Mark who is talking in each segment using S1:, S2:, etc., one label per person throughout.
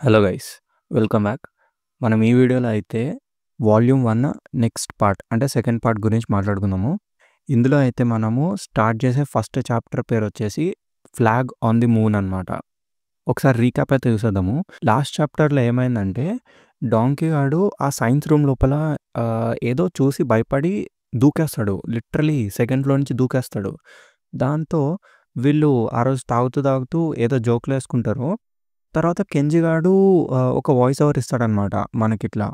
S1: Hello guys, welcome back. మనం ఈ వీడియోలో అయితే వాల్యూమ్ 1 నెక్స్ట్ పార్ట్ అంటే సెకండ్ పార్ట్ గురించి మాట్లాడుకుందాము. ఇందులో అయితే మనము స్టార్ట్ చేసే ఫస్ట్ చాప్టర్ పేరు వచ్చేసి ఫ్లాగ్ ఆన్ ది మూన్ అనమాట. ఒకసారి రీక్యాప్ అయితే చూసేద్దాము. లాస్ట్ చాప్టర్లో ఏమైందంటే డాంకీ గాడు ఆ సైన్స్ రూమ్ లోపల ఏదో చూసి భయపడి దూకేస్తాడు. లిటరలీ సెకండ్లో నుంచి దూకేస్తాడు. దాంతో వీళ్ళు ఆ రోజు తాగుతూ తాగుతూ ఏదో జోకులు వేసుకుంటారు. తర్వాత కెంజి గాడు ఒక వాయిస్ ఓవర్ ఇస్తాడనమాట మనకిట్లా.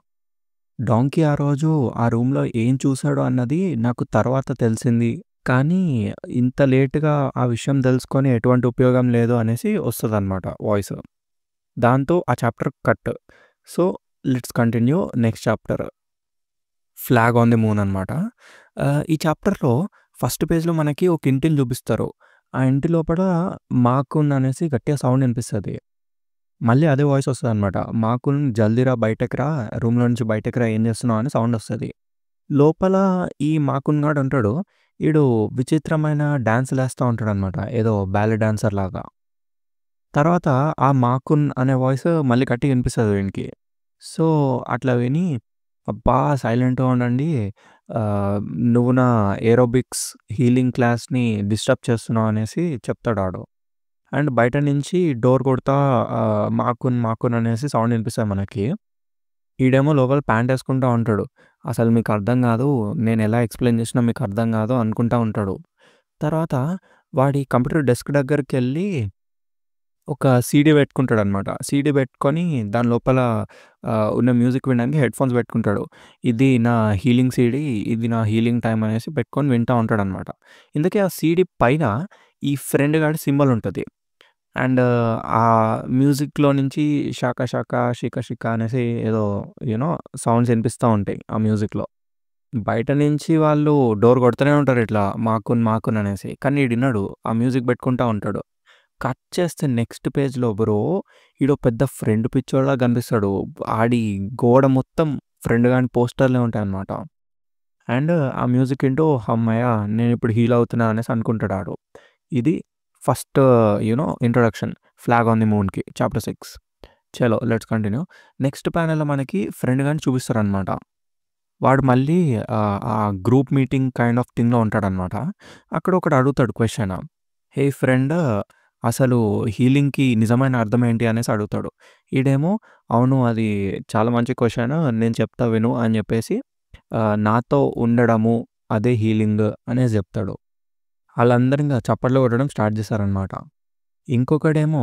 S1: డాంకీ ఆ రోజు ఆ రూమ్‌లో ఏం చూసాడో అన్నది నాకు తర్వాత తెలిసింది. కానీ ఇంత లేట్‌గా ఆ విషయం తెలుసుకొని ఎటువంటి ఉపయోగం లేదు అనేసి వస్తదనమాట వాయిస్. దాంతో ఆ chapter cut. So, let's continue next chapter. Flag on the moon అనమాట. ఈ చాప్టర్‌లో ఫస్ట్ పేజ్‌లో మనకి ఒక ఇంటిని చూపిస్తారు. ఆ ఇంటి లోపల మాకున్ అనేసి గట్టిగా సౌండ్ వినిపిస్తది. మళ్ళీ అదే వాయిస్ వస్తదనమాట. "మాకున్ జల్దీరా బయటకి రా, రూమ్‌లో నుంచి బయటకి రా, ఏం చేస్తున్నావు" అని సౌండ్ వస్తది. లోపల ఈ మాకున్ గాడు ఉంటాడు. ఈడు విచిత్రమైన డాన్సులేస్తా ఉంటాడనమాట. ఏదో బ్యాలె డాన్సర్ లాగా. తర్వాత ఆ మాకున్ అనే వాయిస్ మళ్ళీ గట్టిగా వినిపిస్తది వీనికి. సో, అట్లా విని "అబ్బా! సైలెంట్‌గా ఉండండి. ఆహ్, నువ్వు నా ఏరోబిక్స్ హీలింగ్ క్లాస్‌ని డిస్టర్బ్ చేస్తున్నావు" అనేసి చెప్తాడాడు. అండ్ బయట నుంచి డోర్ కొడతా మాకున్ మాకున్ అనేసి సౌండ్ వినిపిస్తది మనకి. ఈడేమో లోపల ప్యాంట్ ఏసుకుంటా ఉంటాడు. అసలు మీకు అర్థం గాదు. నేను ఎలా ఎక్స్‌ప్లెయిన్ చేసినా మీకు అర్థం గాదు అనుకుంటా ఉంటాడు. తర్వాత వాడి కంప్యూటర్ డెస్క్ దగ్గరికెళ్ళి ఒక సీడీ పెట్టుకుంటాడనమాట. సీడీ పెట్టుకొని దాని లోపల ఉన్న మ్యూజిక్ వినడానికి హెడ్‌ఫోన్స్ పెట్టుకుంటాడు. ఇది నా హీలింగ్ సీడీ, ఇది నా హీలింగ్ టైమ్ అనేసి పెట్టుకొని వింటా ఉంటాడనమాట. ఇంతకీ ఆ సీడీ పైన ఈ ఫ్రెండ్ గాడి సింబల్ ఉంటది. అండ్ ఆ మ్యూజిక్‌లో నుంచి 'షాక షాక షిక షిక' అనేసి ఏదో సౌండ్స్ వినిపిస్తా ఉంటాయి ఆ మ్యూజిక్‌లో. బయట నుంచి వాళ్ళు డోర్ కొడుతూనే ఉంటారు ఇట్లా మాకున్ మాకున్ అనేసి. కానీ ఈడినడు. ఆ మ్యూజిక్ పెట్టుకుంటా ఉంటాడు. కట్ చేస్తే నెక్స్ట్ పేజ్‌లో బ్రో ఈడో పెద్ద ఫ్రెండ్ పిచ్చోడిలా కనిపిస్తాడు. ఆడి గోడ మొత్తం ఫ్రెండ్ గాని పోస్టర్‌లే ఉంటాయన్నమాట. అండ్ ఆ మ్యూజిక్ వింటూ హమ్మయ్య! నేనిప్పుడు హీల్ అవుతున్నా అనేసి అనుకుంటాడు ఆడు. ఇది first introduction 'flag on the మూన్‌కి' చాప్టర్ 6. చలో లెట్స్ కంటిన్యూ. నెక్స్ట్ ప్యానెల్‌లో మనకి ఫ్రెండ్ గాడిని చూపిస్తారనమాట. వాడు మళ్ళీ ఆ గ్రూప్ మీటింగ్ కైండ్ ఆఫ్ థింగ్‌లో ఉంటాడనమాట. అక్కడ ఒకడు అడుగుతాడు క్వెషన్. "హే ఫ్రెండ్, అసలు హీలింగ్‌కి నిజమైన అర్థం ఏంటి?" అనేసి అడుగుతాడు. ఈడేమో "అవును, అది చాలా మంచి క్వెషన్. నేను చెప్తా విను" అని చెప్పేసి నాతో ఉండడము అదే హీలింగ్ అనేసి చెప్తాడు. ఆళ్ళందరూ ఇంగ చప్పట్లు కొట్టడం స్టార్ట్ చేశారనమాట. ఇంకొకడేమో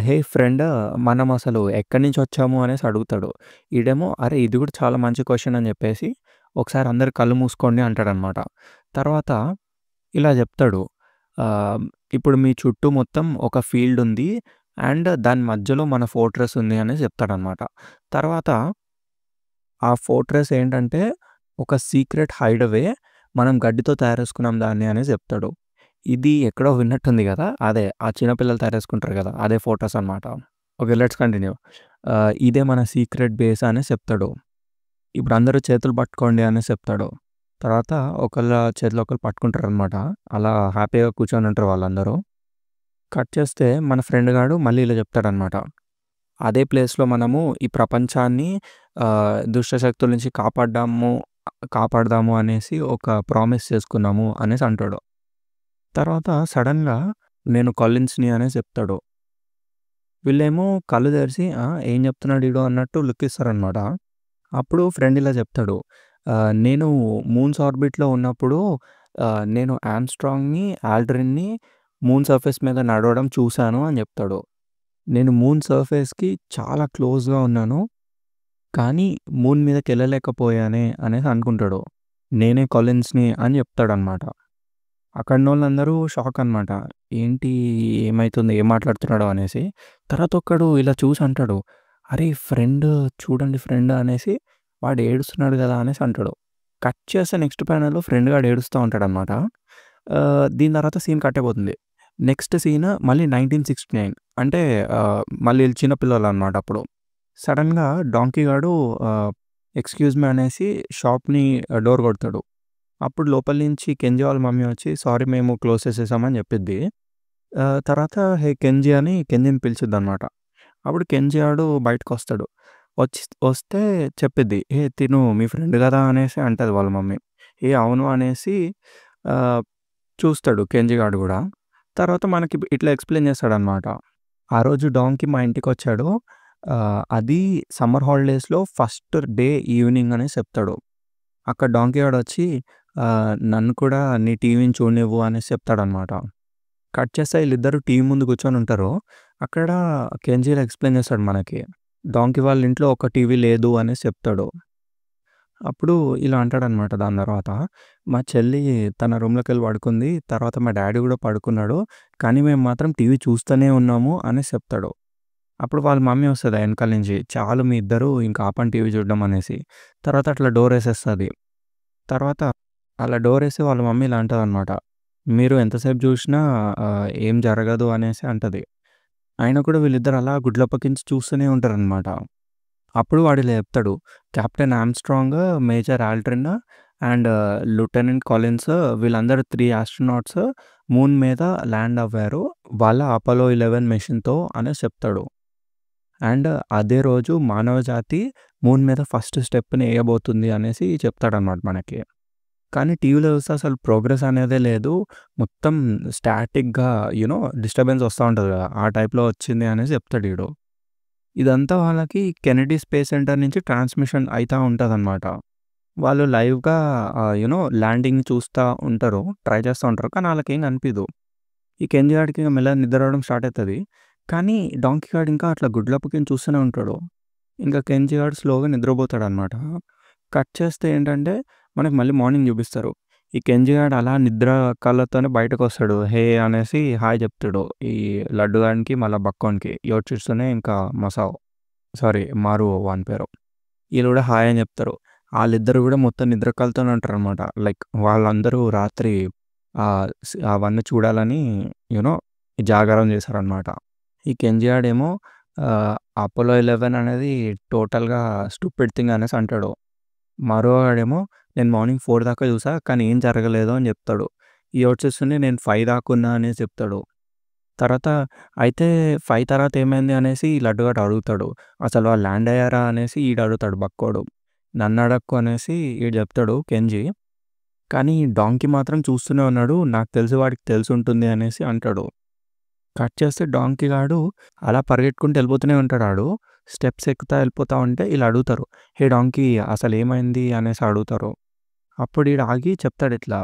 S1: "హే ఫ్రెండ్, మనం అసలు ఎక్కడి నుంచి వచ్చాము" అనేసి అడుగుతాడు. ఈడేమో "అరే! ఇది కూడా చాలా మంచి క్వెషన్" అని చెప్పేసి ఒకసారి అందరూ కళ్ళు మూసుకోండి అంటాడనమాట. తర్వాత ఇలా చెప్తాడు. ఆహ్, "ఇప్పుడు మీ చుట్టూ మొత్తం ఒక ఫీల్డ్ ఉంది. అండ్ దాని మధ్యలో మన ఫోర్ట్రెస్ ఉంది" అనేసి చెప్తాడనమాట. తర్వాత ఆ ఫోర్ట్రెస్ ఏంటంటే ఒక సీక్రెట్ హైడవే. మనం గడ్డితో తయారు చేసుకున్నాం దాన్ని అనేసి చెప్తాడు. ఇది ఎక్కడో విన్నట్టుంది గదా! అదే ఆ చిన్న పిల్లలు తయారు చేసుకుంటారు గదా! అదే ఫోర్ట్రెస్ అనమాట. ఓకే. Let's continue. ఇదే మన సీక్రెట్ బేస్ అనేసి చెప్తాడు. ఇప్పుడు అందరూ చేతులు పట్టుకోండి అనేసి చెప్తాడు. తర్వాత ఒకళ్ళ చేతిలో ఒకళ్ళు పట్టుకుంటారనమాట. అలా హ్యాపీగా కూర్చొని ఉంటారు వాళ్ళందరూ. కట్ చేస్తే మన ఫ్రెండ్ గాడు మళ్ళీ ఇలా చెప్తాడనమాట. అదే ప్లేస్‌లో మనము ఈ ప్రపంచాన్ని దుష్ట శక్తుల నుంచి కాపాడదాము అనేసి ఒక ప్రామిస్ చేసుకున్నాము అనేసి అంటాడు. తర్వాత సడెన్‌గా నేను కొలిన్స్‌ని అనేసి చెప్తాడు. వీళ్ళేమో కళ్ళు తెరిసి ఏం చెప్తున్నాడు ఈడు అన్నట్టు లుక్ ఇస్తారనమాట. అప్పుడు ఫ్రెండ్ ఇలా చెప్తాడు. నేను మూన్స్ ఆర్బిట్‌లో ఉన్నప్పుడు నేను ఆర్మ్‌స్ట్రాంగ్‌ని, ఆల్డ్రిన్‌ని మూన్ సర్ఫేస్ మీద నడవడం చూసాను అని చెప్తాడు. నేను మూన్ సర్ఫేస్‌కి చాలా క్లోజ్‌గా ఉన్నాను. కానీ మూన్ మీదకెళ్ళలేకపోయానే అనేసి అనుకుంటాడు. నేనే కొలిన్స్‌ని అని చెప్తాడనమాట. అక్కడున్నోళ్ళందరూ షాక్ అనమాట. ఏంటి, ఏమైతుంది? ఏం మాట్లాడుతున్నాడు అనేసి. తర్వాత ఒక్కడు ఇలా చూసి అంటాడు. "అరే! ఫ్రెండ్, చూడండి ఫ్రెండ్" అనేసి వాడు ఏడుస్తున్నాడు గదా! అనేసి అంటాడు. కట్ చేస్తే నెక్స్ట్ ప్యానెల్‌లో ఫ్రెండ్ గాడు ఏడుస్తా ఉంటాడనమాట. దీని తర్వాత సీన్ కట్ అయిపోతుంది. నెక్స్ట్ సీన్ మళ్ళీ 1969 అంటే మళ్ళీ ఈళ్ళు చిన్న పిల్లోలనమాట అప్పుడు. సడెన్‌గా డాంకీ గాడు ఎక్స్‌క్యూజ్ మీ అనేసి షాప్‌ని డోర్ కొడతాడు. అప్పుడు లోపల నుంచి కెంజీ వాళ్ళ మమ్మీ వచ్చి సారీ మేము క్లోజ్ చేసేసామని చెప్పిద్ది. తర్వాత హే కెంజీ అని కెంజీని పిలిచిద్దనమాట. అప్పుడు కెంజీ గాడు బయటకొస్తాడు. వచ్చి వస్తే చెప్పిద్ది. "ఏ తిను మీ ఫ్రెండ్ గదా!" అనేసి అంటది వాళ్ళ మమ్మీ. ఏ అవును అనేసి ఆహ్, చూస్తాడు కెంజీ గాడు గూడా. తర్వాత మనకి ఇట్లా ఎక్స్‌ప్లెయిన్ చేస్తాడనమాట. ఆ రోజు డాంకీ మా ఇంటికొచ్చాడు. అది సమ్మర్ హాలిడేస్‌లో ఫస్ట్ డే ఈవినింగ్ అనేసి చెప్తాడు. అక్కడ డాంకీ గాడొచ్చి నన్ను కూడా నీ టీవీని చూడనివ్వు అనేసి చెప్తాడనమాట. కట్ చేస్తే ఈళ్ళిద్దరూ టీవీ ముందు కూర్చొనుంటారు. అక్కడ కెంజీలో ఎక్స్‌ప్లెయిన్ చేస్తాడు మనకి. డాంకీ వాళ్ళ ఇంట్లో ఒక టీవీ లేదు అనేసి చెప్తాడు. అప్పుడు ఇలా అంటాడనమాట దాని తర్వాత, మా చెల్లి తన రూమ్‌లోకెళ్ళి పడుకుంది. తర్వాత మా డ్యాడీ గూడా పడుకున్నాడు. కానీ మేము మాత్రం టీవీ చూస్తూనే ఉన్నాము అనేసి చెప్తాడు. అప్పుడు వాళ్ళ మమ్మీ వస్తది ఎనకాల నుంచి. చాలు మీ ఇద్దరు ఇంక ఆపండి టీవీ చూడడం అనేసి. తర్వాత అట్లా డోరేసేస్తది. తర్వాత అలా డోరేసి వాళ్ళ మమ్మీ ఇలా అంటదనమాట. మీరు ఎంతసేపు జూషినా ఏం జరగదు అనేసి అంటది. అయినా కూడా వీళ్ళిద్దరు అలా గుడ్లప్పగించి చూస్తూనే ఉంటారనమాట. అప్పుడు వాడిలా చెప్తాడు. Captain Armstrong, major Aldrin and lieutenant Collins వీళ్ళందరూ 3 ఆస్ట్రోనాట్స్ మూన్ మీద ల్యాండ్ అవ్వారు. వాళ్ళ అపోలో 11 మిషన్‌తో అనేసి చెప్తాడు. అండ్ అదే రోజు మానవజాతి మూన్ మీద ఫస్ట్ స్టెప్‌ని ఎయబోతుంది అనేసి చెప్తాడనమాట మనకి. కానీ టీవీలో చూస్తే అసలు ప్రోగ్రెస్ అనేదే లేదు. మొత్తం స్టాటిక్‌గా డిస్టర్బెన్స్ వస్తా ఉంటది కదా! ఆ టైప్‌లో వచ్చింది అనేసి చెప్తాడు ఈడు. ఇదంతా వాళ్ళకి కెనెడీ స్పేస్ సెంటర్ నుంచి ట్రాన్స్‌మిషన్ అయితా ఉంటదనమాట. వాళ్ళు లైవ్‌గా ల్యాండింగ్‌ని చూస్తా ఉంటారు. ట్రై చేస్తా ఉంటారు. కానీ ఆళ్ళకేం కనిపియదు. ఈ కెంజీ గాడికి మెల్లగా నిద్ర రావడం స్టార్ట్ అయితది. కానీ డాంకీ గాడు ఇంకా అట్లా గుడ్లప్పగించి చూస్తూనే ఉంటాడు. ఇంకా కెంజీ గాడు స్లోగా నిద్రపోతాడనమాట. కట్ చేస్తే ఏంటంటే మనకి మళ్ళీ మార్నింగ్ చూపిస్తారు. ఈ కెంజీ గాడు అలా నిద్ర కళ్ళతోనే బయటకొస్తాడు. హే అనేసి హాయ్ చెప్తాడు. ఈ లడ్డు గానికి మళ్ళా బక్కోనికి. యోచిస్తూనే ఇంకా మసావ్ సారీ మారు వాని పేరు. ఈళ్ళు కూడా హాయ్ అని చెప్తారు. ఆళ్ళిద్దరూ కూడా మొత్తం నిద్ర కళ్ళతోనే ఉంటారనమాట. లైక్ వాళ్ళందరూ రాత్రి అవన్నీ చూడాలని యూ నో జాగారం చేశారనమాట. ఈ కెంజీ గాడేమో అపోలో 11 అనేది టోటల్‌గా స్టూపిడ్ థింగ్ అనేసి అంటాడు. మరో వాడేమో నేను మార్నింగ్ 4 దాకా చూసా. కానీ ఏం జరగలేదు అని చెప్తాడు. ఈడొచ్చేసి నేను 5 దాకా ఉన్నా అనేసి చెప్తాడు. తర్వాత అయితే 5 తర్వాత ఏమైంది అనేసి ఈ లడ్డుగాడు అడుగుతాడు. అసలు వాళ్ళు ల్యాండ్ అయ్యారా అనేసి ఈడు అడుగుతాడు బక్కోడు. నన్ను అడక్కు అనేసి ఈడు చెప్తాడు కెంజీ. కానీ డాంకీ మాత్రం చూస్తూనే ఉన్నాడు. నాకు తెలిసి వాడికి తెలిసుంటుంది అనేసి అంటాడు. కట్ చేస్తే డాంకీ గాడు అలా పరిగెట్టుకుంటూ వెళ్ళిపోతూనే ఉంటాడు ఆడు. స్టెప్స్ ఎక్కుతా వెళ్ళిపోతా ఉంటే ఈళ్ళు అడుగుతారు. హే డాంకీ అసలేమైంది అనేసి అడుగుతారు. అప్పుడు ఈడు ఆగి చెప్తాడిట్లా.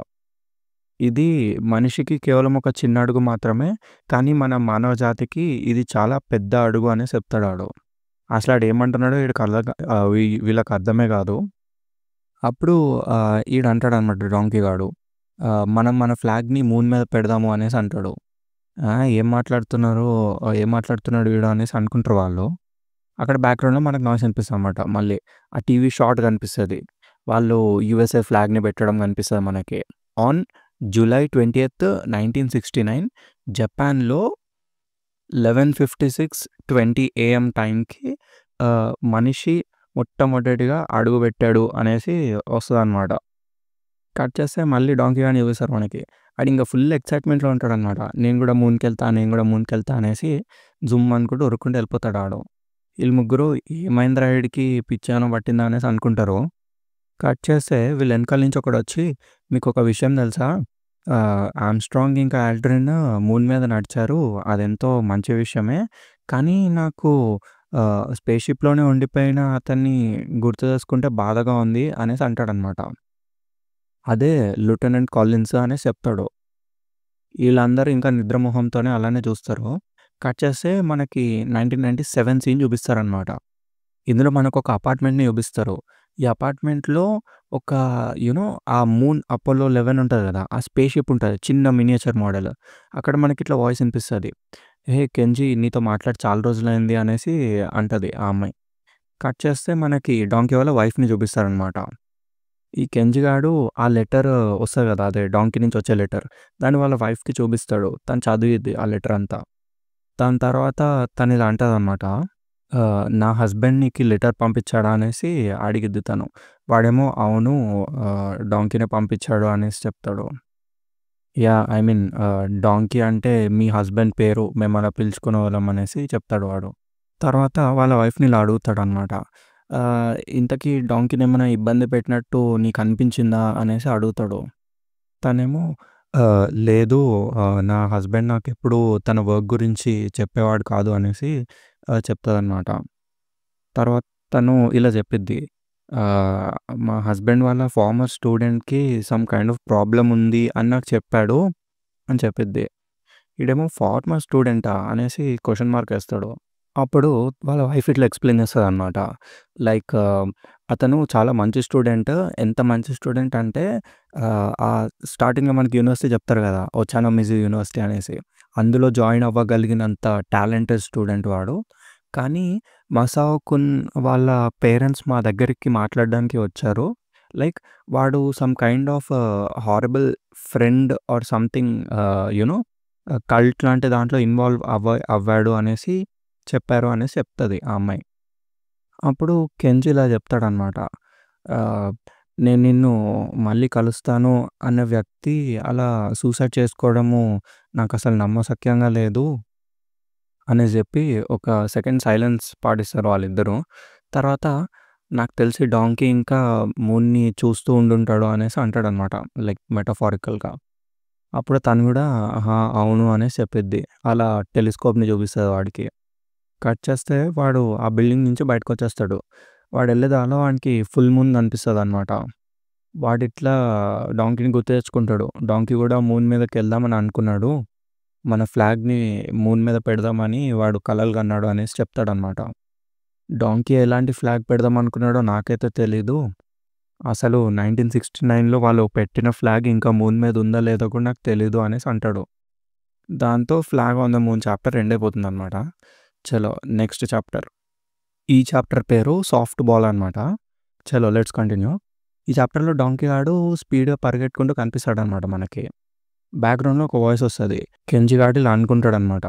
S1: ఇది మనిషికి కేవలం ఒక చిన్న అడుగు మాత్రమే. కానీ మన మానవ జాతికి ఇది చాలా పెద్ద అడుగు అనేసి చెప్తాడాడు. అసలు ఆడేమంటున్నాడో వీళ్ళకి అర్థమే కాదు. అప్పుడు ఈడంటాడనమాట డాంకీ గాడు. మనం మన ఫ్లాగ్‌ని మూన్ మీద పెడదాము అనేసి అంటాడు. ఏం మాట్లాడుతున్నారు? ఏం మాట్లాడుతున్నాడు వీడు అనేసి అనుకుంటారు వాళ్ళు. అక్కడ బ్యాక్‌గ్రౌండ్‌లో మనకు నాయిస్ వినిపిస్తదనమాట మళ్ళీ. ఆ టీవీ షాట్ కనిపిస్తది. వాళ్ళు యూఎస్ఏ ఫ్లాగ్‌ని పెట్టడం కనిపిస్తది మనకి. ఆన్ జూలై 20థ్, 1969 జపాన్‌లో 11:56:20 AM టైంకి మనిషి మొట్టమొదటిగా అడుగుపెట్టాడు అనేసి వస్తదనమాట. కట్ చేస్తే మళ్ళీ డాంకీ గాడిని చూపిస్తారు మనకి. ఆడింక ఫుల్ ఎక్సైట్‌మెంట్‌లో ఉంటాడనమాట. నేను గూడా మూన్‌కెళ్తా, నేను గూడా మూన్‌కెళ్తా అనేసి జుమ్ అనుకుంటూ ఉరుక్కుంటూ వెళ్ళిపోతాడు ఆడు. ఈళ్ళు ముగ్గురు ఏమైందిరా ఈడికి పిచ్చేమన్నా పట్టిందా అనేసి అనుకుంటారు. కట్ చేస్తే వీళ్ళ ఎనకాల నుంచి ఒకడొచ్చి మీకొక విషయం తెలుసా? ఆర్మ్‌స్ట్రాంగ్ ఇంకా ఆల్డ్రిన్ మూన్ మీద నడిచారు. అదెంతో మంచి విషయమే. కానీ నాకు స్పేస్ షిప్‌లోనే ఉండిపోయిన అతన్ని గుర్తు చేసుకుంటే బాధగా ఉంది అనేసి అంటాడనమాట. అదే లెఫ్టినెంట్ కాలిన్స్ అనేసి చెప్తాడు. ఈళ్ళందరూ ఇంకా నిద్ర మొహంతోనే అలానే చూస్తారు. కట్ చేస్తే మనకి 1997 సీన్ చూపిస్తారనమాట. ఇందులో మనకొక అపార్ట్మెంట్‌ని చూపిస్తారు. ఈ అపార్ట్మెంట్‌లో ఒక ఆ మూన్ అపోలో 11 ఉంటది గదా! ఆ స్పేస్ షిప్ ఉంటది. చిన్న మినియేచర్ మోడల్. అక్కడ మనకిట్లా వాయిస్ ఇనిపిస్తది. "హే కెంజీ నీతో మాట్లాడి చాలా రోజులైంది" అనేసి అంటది ఆ అమ్మాయి. కట్ చేస్తే మనకి డాంకీ వాళ్ళ వైఫ్‌ని చూపిస్తారనమాట. ఈ కెంజీ గాడు ఆ లెటర్ వస్తది గదా! అదే డాంకీ నుంచి వచ్చే లెటర్. దాన్ని వాళ్ళ వైఫ్‌కి చూపిస్తాడు. తను చదివిద్ది ఆ లెటర్ అంతా. దాని తర్వాత తనిలా అంటదనమాట. నా హస్బెండ్ నీకీ లెటర్ పంపించాడా అనేసి అడిగిద్ది తను. వాడేమో అవును డాంకీనే పంపించాడు అనేసి చెప్తాడు. యాహ్! ఐ మీన్ డాంకీ అంటే మీ హస్బెండ్ పేరు. మేమలా పిలుచుకునేవాళ్ళం అనేసి చెప్తాడు వాడు. తర్వాత వాళ్ళ వైఫ్‌ని ఇలా అడుగుతాడనమాట. ఇంతకీ డాంకీనేమైనా ఇబ్బంది పెట్టినట్టు నీకనిపించిందా అనేసి అడుగుతాడు. తనేమో లేదు, నా హస్బెండ్ నాకెప్పుడు తన వర్క్ గురించి చెప్పేవాడు కాదు అనేసి చెప్తదనమాట. తర్వాత తను ఇలా చెప్పిద్ది. ఆహ్, మా హస్బెండ్ వాళ్ళ ఫార్మర్ స్టూడెంట్‌కి సమ్ కైండ్ ఆఫ్ ప్రాబ్లమ్ ఉంది అని నాకు చెప్పాడు అని చెప్పిద్ది. ఈడేమో ఫార్మర్ స్టూడెంటా అనేసి క్వెషన్ మార్క్ ఏస్తాడు. అప్పుడు వాళ్ళ వైఫ్ ఇట్లా ఎక్స్‌ప్లెయిన్ చేస్తదనమాట. లైక్ అతను చాలా మంచి స్టూడెంట్. ఎంత మంచి స్టూడెంట్ అంటే స్టార్టింగ్‌లో మనకి యూనివర్సిటీ చెప్తారు కదా! ఒచానోమిజు యూనివర్సిటీ అనేసి. అందులో జాయిన్ అవ్వగలిగినంత టాలెంటెడ్ స్టూడెంట్ వాడు. కానీ మసాओ కున్ వాళ్ళ పేరెంట్స్ మా దగ్గరికి మాట్లాడడానికి వచ్చారు. లైక్ వాడు some kind of horrible friend or something you know cult లాంటి దాంట్లో ఇన్వాల్వ్ అవ్వాడు అనేసి చెప్పారు అనేసి చెప్తది ఆ అమ్మాయి. అప్పుడు కెంజి ఇలా చెప్తాడనమాట. ఆహ్, నేను నిన్ను మళ్ళీ కలుస్తాను అన్న వ్యక్తి అలా సూసైడ్ చేసుకోవడము నాకసలు నమ్మశక్యంగా లేదు అనేసి జెప్పి ఒక సెకండ్ సైలెన్స్ పాటిస్తారు వాళ్ళిద్దరూ. తర్వాత నాకు తెలిసి డాంకీ ఇంకా మూన్‌ని చూస్తూ ఉండుంటాడు అనేసి అంటాడనమాట. లైక్ మెటఫారికల్‌గా. అప్పుడు తను గూడా ఆహా! అవును అనేసి చెప్పిద్ది. అలా టెలిస్కోప్‌ని చూపిస్తది వాడికి. కట్ చేస్తే వాడు ఆ బిల్డింగ్ నుంచి బయటకొచ్చేస్తాడు. వాడెళ్ళే దారిలో వానికి ఫుల్ మూన్ కనిపిస్తదనమాట. వాడిట్లా డాంకీని గుర్తు తెచ్చుకుంటాడు. డాంకీ గూడా మూన్ మీదకెళ్దామని అనుకున్నాడు. మన ఫ్లాగ్‌ని మూన్ మీద పెడదామని వాడు కలలు కన్నాడు అనేసి చెప్తాడనమాట. డాంకీ ఎలాంటి ఫ్లాగ్ పెడదాం అనుకున్నాడో నాకైతే తెలీదు. అసలు 1969లో వాళ్ళు పెట్టిన ఫ్లాగ్ ఇంకా మూన్ మీద ఉందా లేదో కూడా నాకు తెలీదు అనేసి అంటాడు. దాంతో flag on the moon chapter end అయిపోతుందనమాట. చలో నెక్స్ట్ చాప్టర్. ఈ చాప్టర్ పేరు సాఫ్ట్ బాల్ అనమాట. చలో లెట్స్ కంటిన్యూ. ఈ చాప్టర్‌లో డాంకీ గాడు స్పీడ్‌గా పరిగెట్టుకుంటూ కనిపిస్తాడనమాట మనకి. బ్యాక్‌గ్రౌండ్‌లో ఒక వాయిస్ వస్తది. కెంజి గాడు ఇలా అనుకుంటాడనమాట.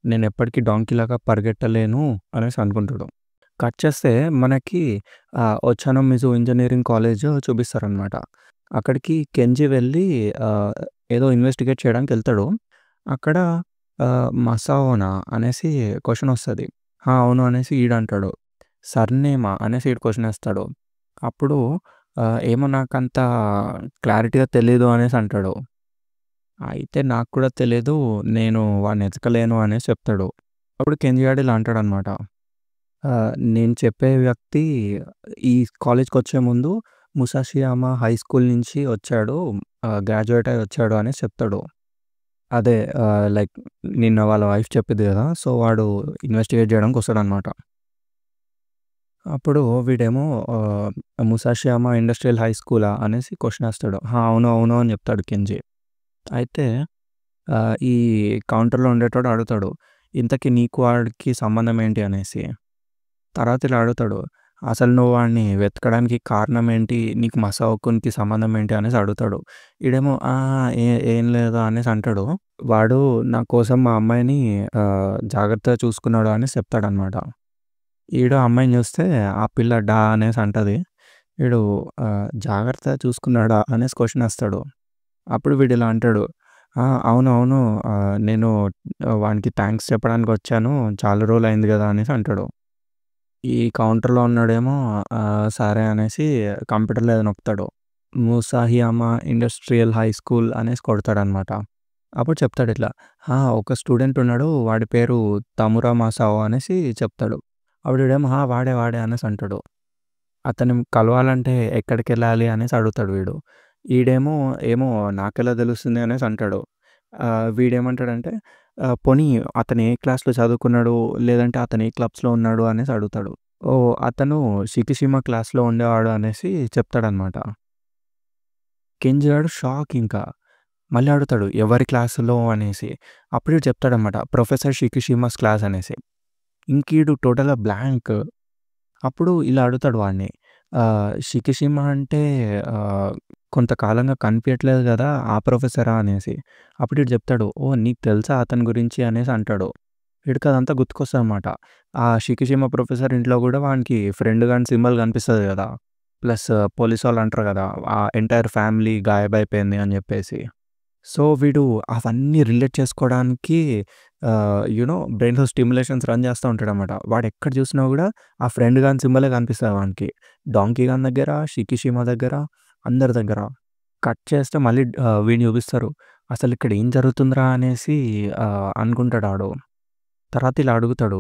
S1: నేనెప్పటికి డాంకీలాగా పరిగెట్టలేను అనేసి అనుకుంటాడు. కట్ చేస్తే మనకి ఒచానోమిజు ఇంజినీరింగ్ కాలేజ్ చూపిస్తారనమాట. అక్కడికి కెంజి వెళ్ళి ఆహ్, ఏదో ఇన్వెస్టిగేట్ చేయడానికెళ్తాడు. అక్కడ మసావోనా అనేసి క్వెషన్ వస్తది. ఆ! అవును అనేసి ఈడంటాడు. సర్‌నేమా అనేసి ఈడు క్వెషన్ ఏస్తాడు. అప్పుడు ఏమో నాకంత క్లారిటీగా తెలీదు అనేసి అంటాడు. అయితే నాకు కూడా తెలీదు. నేను వాడిని ఎతకలేను అనేసి చెప్తాడు. అప్పుడు కెంజి గాడు ఇలా అంటాడనమాట. నేను చెప్పే వ్యక్తి ఈ కాలేజ్‌కొచ్చే ముందు ముసాషియామా హై స్కూల్ నుంచి వచ్చాడు. గ్రాడ్యుయేట్ అయ్యి వచ్చాడు అనేసి చెప్తాడు. అదే లైక్ నిన్న వాళ్ళ వైఫ్ చెప్పిద్ది గదా! సో, వాడు ఇన్వెస్టిగేట్ జేయడానికి వస్తాడనమాట. అప్పుడు వీడేమో ముసాషియామా ఇండస్ట్రియల్ హై స్కూలా అనేసి క్వెషన్ ఏస్తాడు. ఆ! అవును, అవును అని చెప్తాడు కెంజి. అయితే ఈ కౌంటర్‌లో ఉండేటోడు అడుగుతాడు. ఇంతకీ నీకు వాడికి సంబంధం ఏంటి అనేసి. తర్వాత ఇలా అడుగుతాడు. అసలు నువ్వు వాడిని వెతకడానికి కారణం ఏంటి? నీకు మసాओ కున్‌కి సంబంధం ఏంటి అనేసి అడుగుతాడు. ఈడేమో ఏం లేదు అనేసి అంటాడు. వాడు నా కోసం మా అమ్మాయిని జాగ్రత్తగా చూసుకున్నాడు అనేసి చెప్తాడనమాట. ఈడు ఆ అమ్మాయిని చూస్తే ఆ పిల్ల డా అనేసి అంటది. ఈడు జాగ్రత్తగా చూసుకున్నాడా అనేసి క్వెషన్ ఏస్తాడు. అప్పుడు వీడు ఇలా అంటాడు. అవును, అవును. నేను వానికి థాంక్స్ చెప్పడానికొచ్చాను. చాలా రోజులయింది గదా అనేసి అంటాడు. ఈ కౌంటర్‌లో ఉన్నోడేమో సరే అనేసి కంప్యూటర్‌లో ఏదో నొక్కుతాడు. ముసాహియామా ఇండస్ట్రియల్ హై స్కూల్ అనేసి కొడతాడనమాట. అప్పుడు చెప్తాడిట్లా, ఒక స్టూడెంట్ ఉన్నాడు. వాడి పేరు తమురా మాసావో అనేసి చెప్తాడు. అప్పుడు వీడేమో వాడే, వాడే అనేసి అంటాడు. అతన్ని కలవాలంటే ఎక్కడికెళ్ళాలి అనేసి అడుగుతాడు వీడు. ఈడేమో ఏమో నాకెలా తెలుస్తుంది అనేసి అంటాడు. వీడేమంటాడంటే పోనీ అతను ఏ క్లాస్‌లో చదువుకున్నాడు? లేదంటే అతను ఏ క్లబ్స్‌లో ఉన్నాడు? అనేసి అడుగుతాడు. అతను షికిషిమా క్లాస్‌లో ఉండేవాడు అనేసి చెప్తాడనమాట. కెంజి గాడు షాక్ ఇంకా. మళ్ళీ అడుగుతాడు ఎవరి క్లాస్‌లో అనేసి. అప్పుడు ఈడు చెప్తాడనమాట. ప్రొఫెసర్ షికిషిమాస్ క్లాస్ అనేసి. ఇంకీడు టోటల్‌గా బ్లాంక్. అప్పుడు ఇలా అడుగుతాడు వాడిని. షికిషిమా అంటే ఆహ్, కొంతకాలంగా కనిపియట్లేదు గదా! ఆ ప్రొఫెసరా అనేసి. అప్పుడు ఈడు చెప్తాడు. ఓహ్! నీకు తెలుసా అతని గురించి అనేసి అంటాడు. వీడికి అదంతా గుర్తుకొస్తదనమాట. ఆ షికిషిమా ప్రొఫెసర్ ఇంట్లో గూడా వానికి ఫ్రెండ్ గాని సింబల్ కనిపిస్తది గదా! ప్లస్ పోలీసోళ్ళు అంటారు గదా! ఆ ఎంటైర్ ఫ్యామిలీ గాయబయిపోయింది అని జెప్పేసి. సో, వీడు అవన్నీ రిలేట్ చేసుకోవడానికి బ్రెయిన్‌లో స్టిమ్యులేషన్స్ రన్ చేస్తా ఉంటాడనమాట. వాడెక్కడ చూసినా గూడా ఆ ఫ్రెండ్ గాని సింబలే కనిపిస్తది వానికి. డాంకీ గాని దగ్గర, షికిషిమా దగ్గర, అందరి దగ్గర. కట్ చేస్తే మళ్ళీ వీడిని చూపిస్తారు. అసలిక్కడ ఏం జరుగుతుందిరా అనేసి అనుకుంటాడాడు. తర్వాత ఇలా అడుగుతాడు.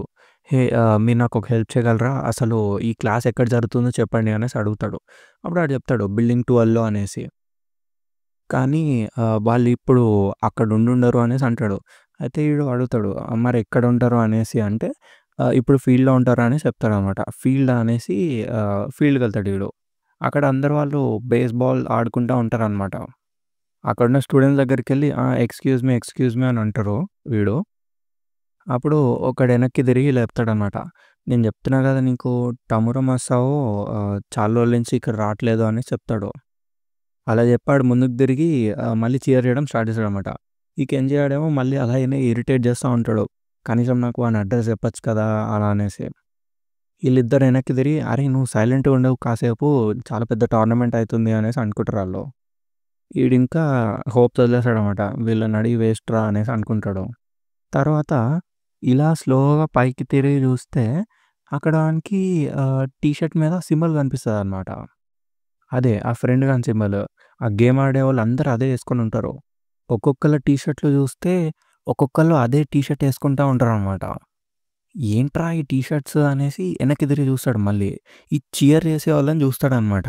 S1: "హే మీరు నాకొక హెల్ప్ చేయగలరా? అసలు ఈ క్లాస్ ఎక్కడ జరుగుతుందో చెప్పండి" అనేసి అడుగుతాడు. అప్పుడు ఆడు చెప్తాడు బిల్డింగ్ 12లో అనేసి. కానీ వాళ్ళిప్పుడు అక్కడ ఉండుండరు అనేసి అంటాడు. అయితే ఈడు అడుగుతాడు మరెక్కడ ఉంటారు అనేసి అంటే ఇప్పుడు ఫీల్డ్‌లో ఉంటారు అనేసి చెప్తాడనమాట. ఫీల్డ్ అనేసి ఫీల్డ్‌కెళ్తాడు ఈడు. అక్కడ అందరు వాళ్ళు బేస్‌బాల్ ఆడుకుంటా ఉంటారనమాట. అక్కడున్న స్టూడెంట్స్ దగ్గరికెళ్ళి ఎక్స్‌క్యూజ్ మీ అని అంటారు వీడు. అప్పుడు ఒకడు వెనక్కి తిరిగి ఇలా చెప్తాడనమాట. నేను చెప్తున్నా కదా నీకు టమురో మసావో చాలా రోజుల నుంచి ఇక్కడ రావట్లేదు అనేసి చెప్తాడు. అలా చెప్పాడు ముందుకు తిరిగి మళ్ళీ చీర్ చేయడం స్టార్ట్ చేశాడనమాట. ఈ కెంజీ గాడేమో మళ్ళీ అలాగనే ఇరిటేట్ చేస్తా ఉంటాడు. కనీసం నాకు వాని అడ్రెస్ చెప్పొచ్చు కదా! అలా అనేసి. ఈళ్ళిద్దరు వెనక్కి తిరిగి "అరేయ్! నువ్వు సైలెంట్‌గా ఉండవు కాసేపు చాలా పెద్ద టోర్నమెంట్ అయితుంది" అనేసి అనుకుంటారాళ్ళు. ఈడింకా హోప్స్ వదిలేసాడనమాట. వీళ్ళని అడిగి వేస్ట్‌రా అనేసి అనుకుంటాడు. తర్వాత ఇలా స్లోగా పైకి తిరిగి చూస్తే అక్కడ వానికి టీ షర్ట్ మీద సింబల్ కనిపిస్తదనమాట. అదే ఆ ఫ్రెండ్ గాని సింబల్. ఆ గేమ్ ఆడేవాళ్ళు అందరూ అదే యేసుకొనుంటారు. ఒక్కొక్కళ్ళ టీ షర్ట్‌లు చూస్తే ఒక్కొక్కళ్ళు అదే టీ షర్ట్ యేసుకుంటా ఉంటారనమాట. ఏంట్రా ఈ టీ షర్ట్స్ అనేసి ఎనక్కి తిరిగి చూస్తాడు మళ్ళీ. ఈ చీర్ చేసేవాళ్ళని చూస్తాడనమాట.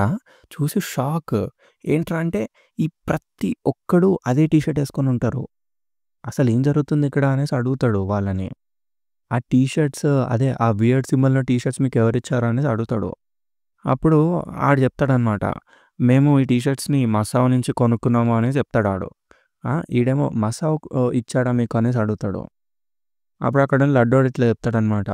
S1: చూసి షాక్. ఏంట్రా అంటే ఈ ప్రతి ఒక్కడు అదే టీ షర్ట్ యేసుకొనుంటారు. అసలేం జరుగుతుందిక్కడ అనేసి అడుగుతాడు వాళ్ళని. ఆ టీ షర్ట్స్ అదే ఆ వియర్డ్ సింబల్‌లో టీ షర్ట్స్ మీకెవరిచ్చారు అనేసి అడుగుతాడు. అప్పుడు ఆడు చెప్తాడనమాట. మేము ఈ టీ షర్ట్స్‌ని మసావ్ నుంచి కొనుక్కున్నాము అనేసి చెప్తాడాడు. ఈడేమో మసావ్ ఇచ్చాడా మీకు అనేసి అడుగుతాడు. అప్పుడు అక్కడున్న లడ్డోడు ఇట్లా చెప్తాడనమాట.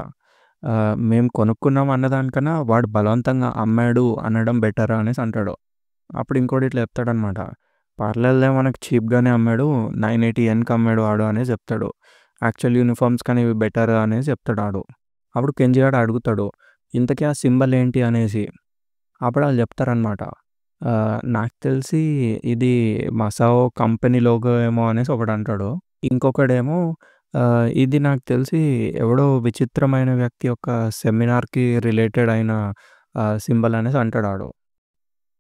S1: మేము కొనుక్కున్నాం అన్నదానికన్నా వాడు బలవంతంగా అమ్మాడు అనడం బెటర్ అనేసి అంటాడు. అప్పుడు ఇంకోడు ఇట్లా చెప్తాడనమాట. పర్లేదులే మనకు చీప్‌గానే అమ్మాడు. 980 యెన్‌కి అమ్మాడు వాడు అనేసి చెప్తాడు. యాక్చువల్ యూనిఫార్మ్స్ కన్నా ఇవి బెటర్ అనేసి చెప్తాడాడు. అప్పుడు కెంజీ గాడు అడుగుతాడు. ఇంతకీ ఆ సింబల్ ఏంటి అనేసి. అప్పుడు ఆళ్ళు చెప్తారనమాట. నాకు తెలిసి ఇది మసావో కంపెనీ లోగో ఏమో అనేసి ఒకడంటాడు. ఇంకొకడేమో ఇది నాకు తెలిసి ఎవడో విచిత్రమైన వ్యక్తి యొక్క సెమినార్‌కి రిలేటెడ్ అయిన సింబల్ అనేసి అంటాడాడు.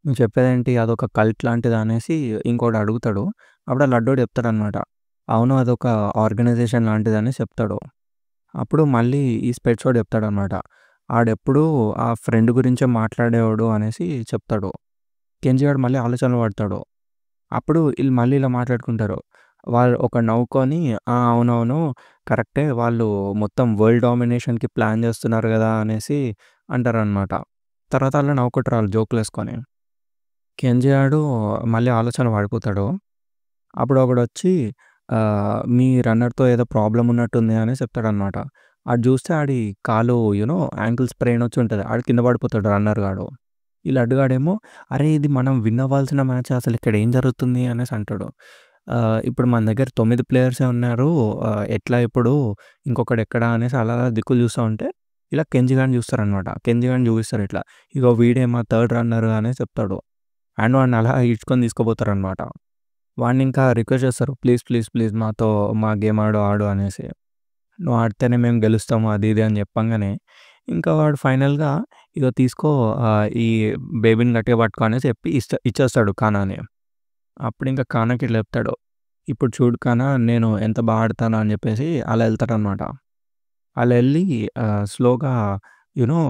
S1: నువ్వు చెప్పేదేంటి అదొక కల్ట్ లాంటిదా అనేసి ఇంకోడు అడుగుతాడు. అప్పుడు ఆ లడ్డోడు చెప్తాడనమాట. అవును అదొక ఆర్గనైజేషన్ లాంటిదని చెప్తాడు. అప్పుడు మళ్ళీ ఈ స్పెట్సోడు చెప్తాడనమాట. ఆడెప్పుడూ ఆ ఫ్రెండ్ గురించే మాట్లాడేవాడు అనేసి చెప్తాడు. కెంజీ గాడు మళ్ళీ ఆలోచనలో పడతాడు. అప్పుడు ఈళ్ళు మళ్ళీ ఇలా మాట్లాడుకుంటారు. వాళ్ళు ఒకడు నవ్వుకొని అవునవును కరెక్టే వాళ్ళు మొత్తం వరల్డ్ డామినేషన్‌కి ప్లాన్ చేస్తున్నారు గదా! అనేసి అంటారనమాట. తర్వాత ఆళ్ళు నవ్వుకుంటారు ఆళ్ళు జోకులేసుకొని. కెంజీ గాడు మళ్ళీ ఆలోచనలో పడిపోతాడు. అప్పుడు ఒకడొచ్చి మీ రన్నర్‌తో ఏదో ప్రాబ్లమ్ ఉన్నట్టుంది అనేసి చెప్తాడనమాట. అది జూస్తే ఆడి కాలు యాంకిల్ స్ప్రెయిన్ వచ్చి ఉంటది. ఆడు కింద పడిపోతాడు రన్నర్ గాడు. ఈ లడ్డు గాడేమో అరే! ఇది మనం విన్ అవ్వాల్సిన మ్యాచ్ అసలు ఇక్కడ ఏం జరుగుతుంది అనేసి అంటాడు. ఇప్పుడు మన దగ్గర 9 ప్లేయర్సే ఉన్నారు. ఎట్లా ఇప్పుడు ఇంకొకడు ఎక్కడ అనేసి అలా దిక్కులు చూస్తా ఉంటే ఇలా కెంజీ గాడిని చూస్తారనమాట. కెంజీ గాడిని చూపిస్తారు ఇట్లా. ఇగో వీడే మా థర్డ్ రన్నర్ అనేసి చెప్తాడు. అండ్ వాడిని అలా ఈడ్చుకొని తీసుకుపోతారనమాట. వాడినింకా రిక్వెస్ట్ చేస్తారు. ప్లీజ్ మాతో మా గేమ్ ఆడు అనేసి. నువ్వు ఆడితేనే మేము గెలుస్తాము అది ఇది అని చెప్పంగానే, ఇంకా వాడు ఫైనల్‌గా ఇగో తీసుకో ఈ బేబీని గట్టిగా పట్టుకో అనేసి చెప్పి ఇచ్చేస్తాడు కానాని. అప్పుడింక కానాకి ఇట్లా చెప్తాడు. ఇప్పుడు చూడు కానా నేను ఎంత బాగా ఆడతానో అని చెప్పేసి అలా ఎళ్తాడనమాట. అలా ఎళ్ళి స్లోగా యూ నో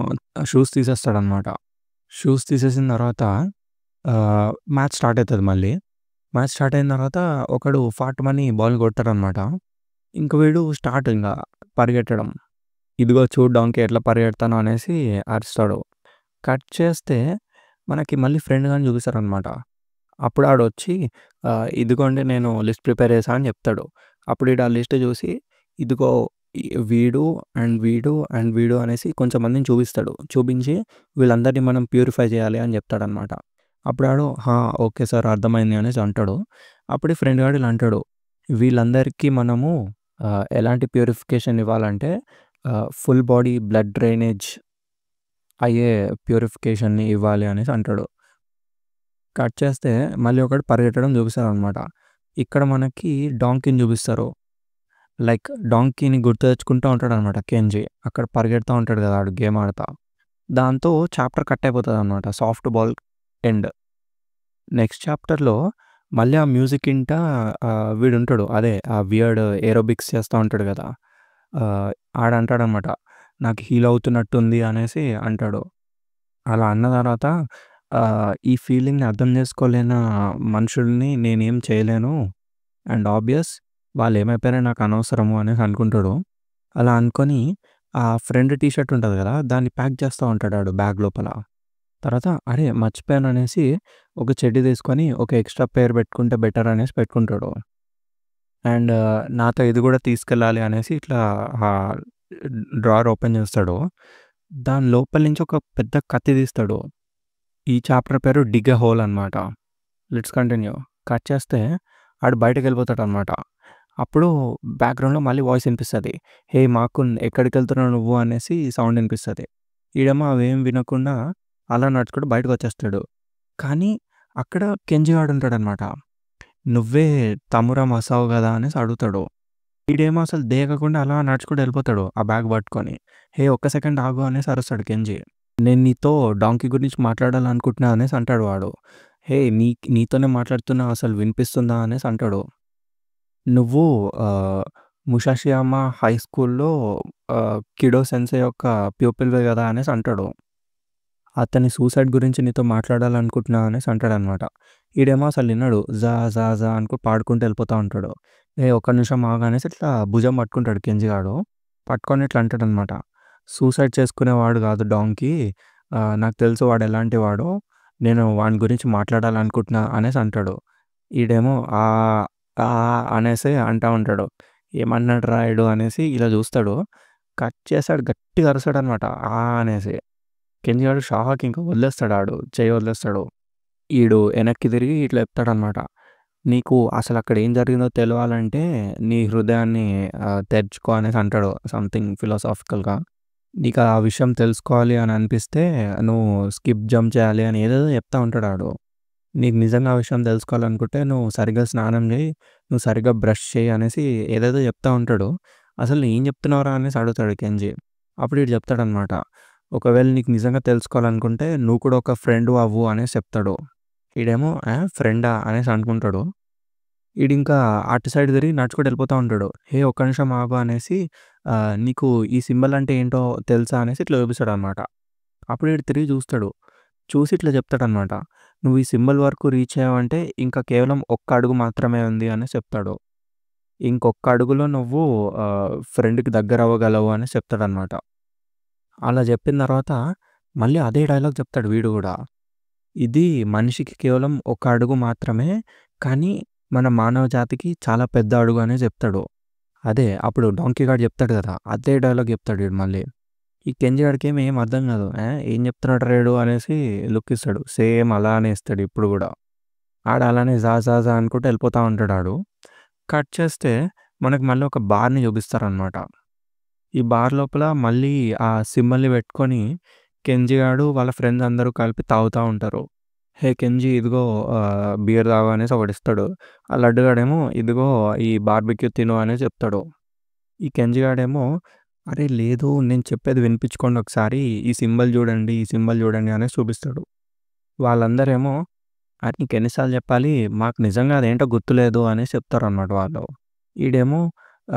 S1: షూస్ తీసేస్తాడనమాట. షూస్ తీసేసిన తర్వాత మ్యాచ్ స్టార్ట్ అయితది మళ్ళీ. మ్యాచ్ స్టార్ట్ అయిన తర్వాత ఒకడు ఫాటుమని బాల్ కొడతాడనమాట. ఇంక వీడు స్టార్ట్ ఇంగ పరిగెట్టడం. ఇదిగో చూడు డాంకీ ఎట్లా పరిగెడతానో అనేసి అరుస్తాడు. కట్ చేస్తే మనకి మళ్ళీ ఫ్రెండ్ గాడిని చూపిస్తారనమాట. అప్పుడు ఆడొచ్చి ఇదిగోండి నేను లిస్ట్ ప్రిపేర్ చేశా అని చెప్తాడు. అప్పుడు ఈడు ఆ లిస్ట్ చూసి ఇదిగో వీడు అండ్ వీడు అండ్ వీడు అనేసి కొంచెం మందిని చూపిస్తాడు. చూపించి వీళ్ళందరిని మనం ప్యూరిఫై చేయాలి అని చెప్తాడనమాట. అప్పుడు ఆడు ఓకే సార్ అర్థమైంది అనేసి అంటాడు. అప్పుడు ఈ ఫ్రెండ్ గాడు ఇలా అంటాడు. వీళ్ళందరికీ మనము ఎలాంటి ప్యూరిఫికేషన్ ఇవ్వాలంటే ఫుల్ బాడీ బ్లడ్ డ్రైనేజ్ అయ్యే ప్యూరిఫికేషన్‌ని ఇవ్వాలి అనేసి అంటాడు. కట్ చేస్తే మళ్ళీ ఒకడు పరిగెట్టడం చూపిస్తారనమాట. ఇక్కడ మనకి డాంకీని చూపిస్తారు. లైక్ డాంకీని గుర్తు తెచ్చుకుంటూ ఉంటాడనమాట కెంజీ. అక్కడ పరిగెడతా ఉంటాడు కదా! ఆడు గేమ్ ఆడతా. దాంతో చాప్టర్ కట్ అయిపోతదనమాట. Softball end. నెక్స్ట్ చాప్టర్‌లో మళ్ళీ ఆ మ్యూజిక్ ఇంటా వీడుంటాడు. అదే ఆ వియర్డ్ ఏరోబిక్స్ చేస్తా ఉంటాడు గదా! ఆడంటాడనమాట. నాకు హీల్ అవుతున్నట్టుంది అనేసి అంటాడు. అలా అన్న తర్వాత ఈ ఫీలింగ్‌ని అర్థం చేసుకోలేన మనుషుల్ని నేనేం చేయలేను. అండ్ ఆబ్వియస్ వాళ్ళేమైపోయినా నాకు అనవసరము అనేసి అనుకుంటాడు. అలా అనుకోని ఆ ఫ్రెండ్ టీ షర్ట్ ఉంటది గదా! దాన్ని ప్యాక్ చేస్తా ఉంటాడు ఆడు బ్యాగ్ లోపల. తర్వాత అరే! మర్చిపోయాననేసి ఒక చెడ్డీ తీసుకొని ఒక ఎక్స్‌ట్రా పెయిర్ పెట్టుకుంటే బెటర్ అనేసి పెట్టుకుంటాడు. అండ్ నాతో ఇది గూడా తీసుకెళ్ళాలి అనేసి ఇట్లా ఆహ్, డ్రావర్ ఓపెన్ చేస్తాడు. దాని లోపల నుంచి ఒక పెద్ద కత్తి తీస్తాడు. ఈ చాప్టర్ పేరు 'డిగ్ ఎ హోల్' అనమాట. Let's continue. కట్ చేస్తే ఆడు బయటకెళ్ళిపోతాడనమాట. అప్పుడు బ్యాక్‌గ్రౌండ్‌లో మళ్ళీ వాయిస్ ఇనిపిస్తది. "హే మాకున్ ఎక్కడికెళ్తున్నావు నువ్వు" అనేసి సౌండ్ ఇనిపిస్తది. ఈడేమో అవేం వినకుండా అలా నడుచుకుంటూ బయటకొచ్చేస్తాడు. కానీ అక్కడ కెంజీ గాడుంటాడనమాట. "నువ్వే తమురా మసావు గదా!" అనేసి అడుగుతాడు. ఈడేమో అసలు దేకకుండా అలా నడుచుకుంటూ ఎళ్ళిపోతాడు ఆ బ్యాగ్ పట్టుకొని. "హే ఒక్క సెకండ్ ఆగు" అనేసి అరుస్తాడు కెంజీ. "నేను నీతో డాంకీ గురించి మాట్లాడాలనుకుంటున్నా" అనేసి అంటాడు వాడు. "హే నీతోనే మాట్లాడుతున్నా అసలు వినిపిస్తుందా" అనేసి అంటాడు. "నువ్వు ఆహ్, ముషాషియామా హై స్కూల్‌లో కిడో సెన్సే యొక్క ప్యూపిల్‌వే గదా!" అనేసి అంటాడు. అతని సూసైడ్ గురించి నీతో మాట్లాడాలనుకుంటున్నా అనేసి అంటాడనమాట. ఈడేమో అసలు వినడు. జా జా జా అనుకుంటూ పాడుకుంటూ వెళ్ళిపోతా ఉంటాడు. ఒక్క నిమిషం ఆగు అనేసి ఇట్లా భుజం పట్టుకుంటాడు కెంజీ గాడు. పట్టుకొని ఇట్లా అంటాడనమాట. సూసైడ్ చేసుకునేవాడు కాదు డాంకీ. నాకు తెలుసు వాడు ఎలాంటి వాడో. నేను వాని గురించి మాట్లాడాలనుకుంటున్నా అనేసి అంటాడు. ఈడేమో అనేసి అంటా ఉంటాడు. ఏమన్నాడురా ఈడు అనేసి ఇలా చూస్తాడు. కట్ చేసాడు గట్టిగా అరుస్తాడనమాట అనేసి. కెంజీ గాడు షాక్ ఇంక వదిలేస్తాడు ఆడు. చెయ్యి వదిలేస్తాడు. ఈడు ఎనక్కి తిరిగి ఇట్లా చెప్తాడనమాట. "నీకు అసలక్కడ ఏం జరిగిందో తెలవాలంటే నీ హృదయాన్ని తెరుచుకో" అనేసి అంటాడు. సంథింగ్ ఫిలాసాఫికల్‌గా. నీకు ఆ విషయం తెలుసుకోవాలి అని అనిపిస్తే నువ్వు స్కిప్ జంప్ చేయాలి అని ఏదేదో చెప్తా ఉంటాడు ఆడు. నీకు నిజంగా ఆ విషయం తెలుసుకోవాలనుకుంటే నువ్వు సరిగ్గా స్నానం చేయి, నువ్వు సరిగ్గా బ్రష్ చెయ్యి అనేసి ఏదేదో చెప్తా ఉంటాడు. అసలు ఏం చెప్తున్నావురా అనేసి అడుగుతాడు కెంజీ. అప్పుడు ఈడు చెప్తాడనమాట. ఒకవేళ నీకు నిజంగా తెలుసుకోవాలనుకుంటే నువ్వు కూడా ఒక ఫ్రెండ్ అవ్వు అనేసి చెప్తాడు. ఈడేమో ఫ్రెండా అనేసి అనుకుంటాడు. ఈడింకా అటు సైడ్ తిరిగి నడుచుకుంటూ వెళ్ళిపోతా ఉంటాడు. ఒక్క నిమిషం ఆగు అనేసి నీకు ఈ సింబల్ అంటే ఏంటో తెలుసా అనేసి ఇట్లా చూపిస్తాడనమాట. అప్పుడు ఈడు తిరిగి చూస్తాడు. చూసి ఇట్లా చెప్తాడనమాట. నువ్వు ఈ సింబల్ వరకు రీచ్ అయ్యావంటే ఇంకా కేవలం ఒక్క అడుగు మాత్రమే ఉంది అనేసి చెప్తాడు. ఇంకొక్క అడుగులో నువ్వు ఫ్రెండ్‌కి దగ్గర అవ్వగలవు అనేసి చెప్తాడనమాట. అలా చెప్పిన తర్వాత మళ్ళీ అదే డైలాగ్ చెప్తాడు వీడు గూడా. ఇది మనిషికి కేవలం ఒక అడుగు మాత్రమే. కానీ మన మానవ జాతికి చాలా పెద్ద అడుగు అనే చెప్తాడు. అదే అప్పుడు డాంకీ గాడు చెప్తాడు గదా! అదే డైలాగ్ చెప్తాడు ఈడు మళ్ళీ. ఈ కెంజీ గాడికేమో ఏం అర్థం కాదు. ఏం చెప్తున్నాడురా ఈడు అనేసి లుక్ ఇస్తాడు. సేమ్ అలానే ఇస్తాడు ఇప్పుడు గూడా. ఆడు అలానే జా జా జా అనుకుంటూ వెళ్ళిపోతా ఉంటాడు ఆడు. కట్ చేస్తే మనకు మళ్ళీ ఒక బార్‌ని చూపిస్తారనమాట. ఈ బార్ లోపల మళ్ళీ ఆ సింబల్‌ని పెట్టుకొని కెంజీ గాడు వాళ్ళ ఫ్రెండ్స్ అందరూ కలిపి తాగుతా ఉంటారు. "హే కెంజీ ఇదిగో బియర్ తాగు" అనేసి ఒకడిస్తాడు. ఆ లడ్డు గాడేమో ఇదిగో ఈ బార్బిక్యూ తిను అనేసి చెప్తాడు. ఈ కెంజీ గాడేమో అరే లేదు నేను చెప్పేది వినిపించుకోండి ఒకసారి. ఈ సింబల్ చూడండి, ఈ సింబల్ చూడండి అనేసి చూపిస్తాడు. వాళ్ళందరేమో "అరె నీకెన్ని సార్లు చెప్పాలి మాకు నిజంగా అదేంటో గుర్తులేదు" అనేసి చెప్తారనమాట వాళ్ళు. ఈడేమో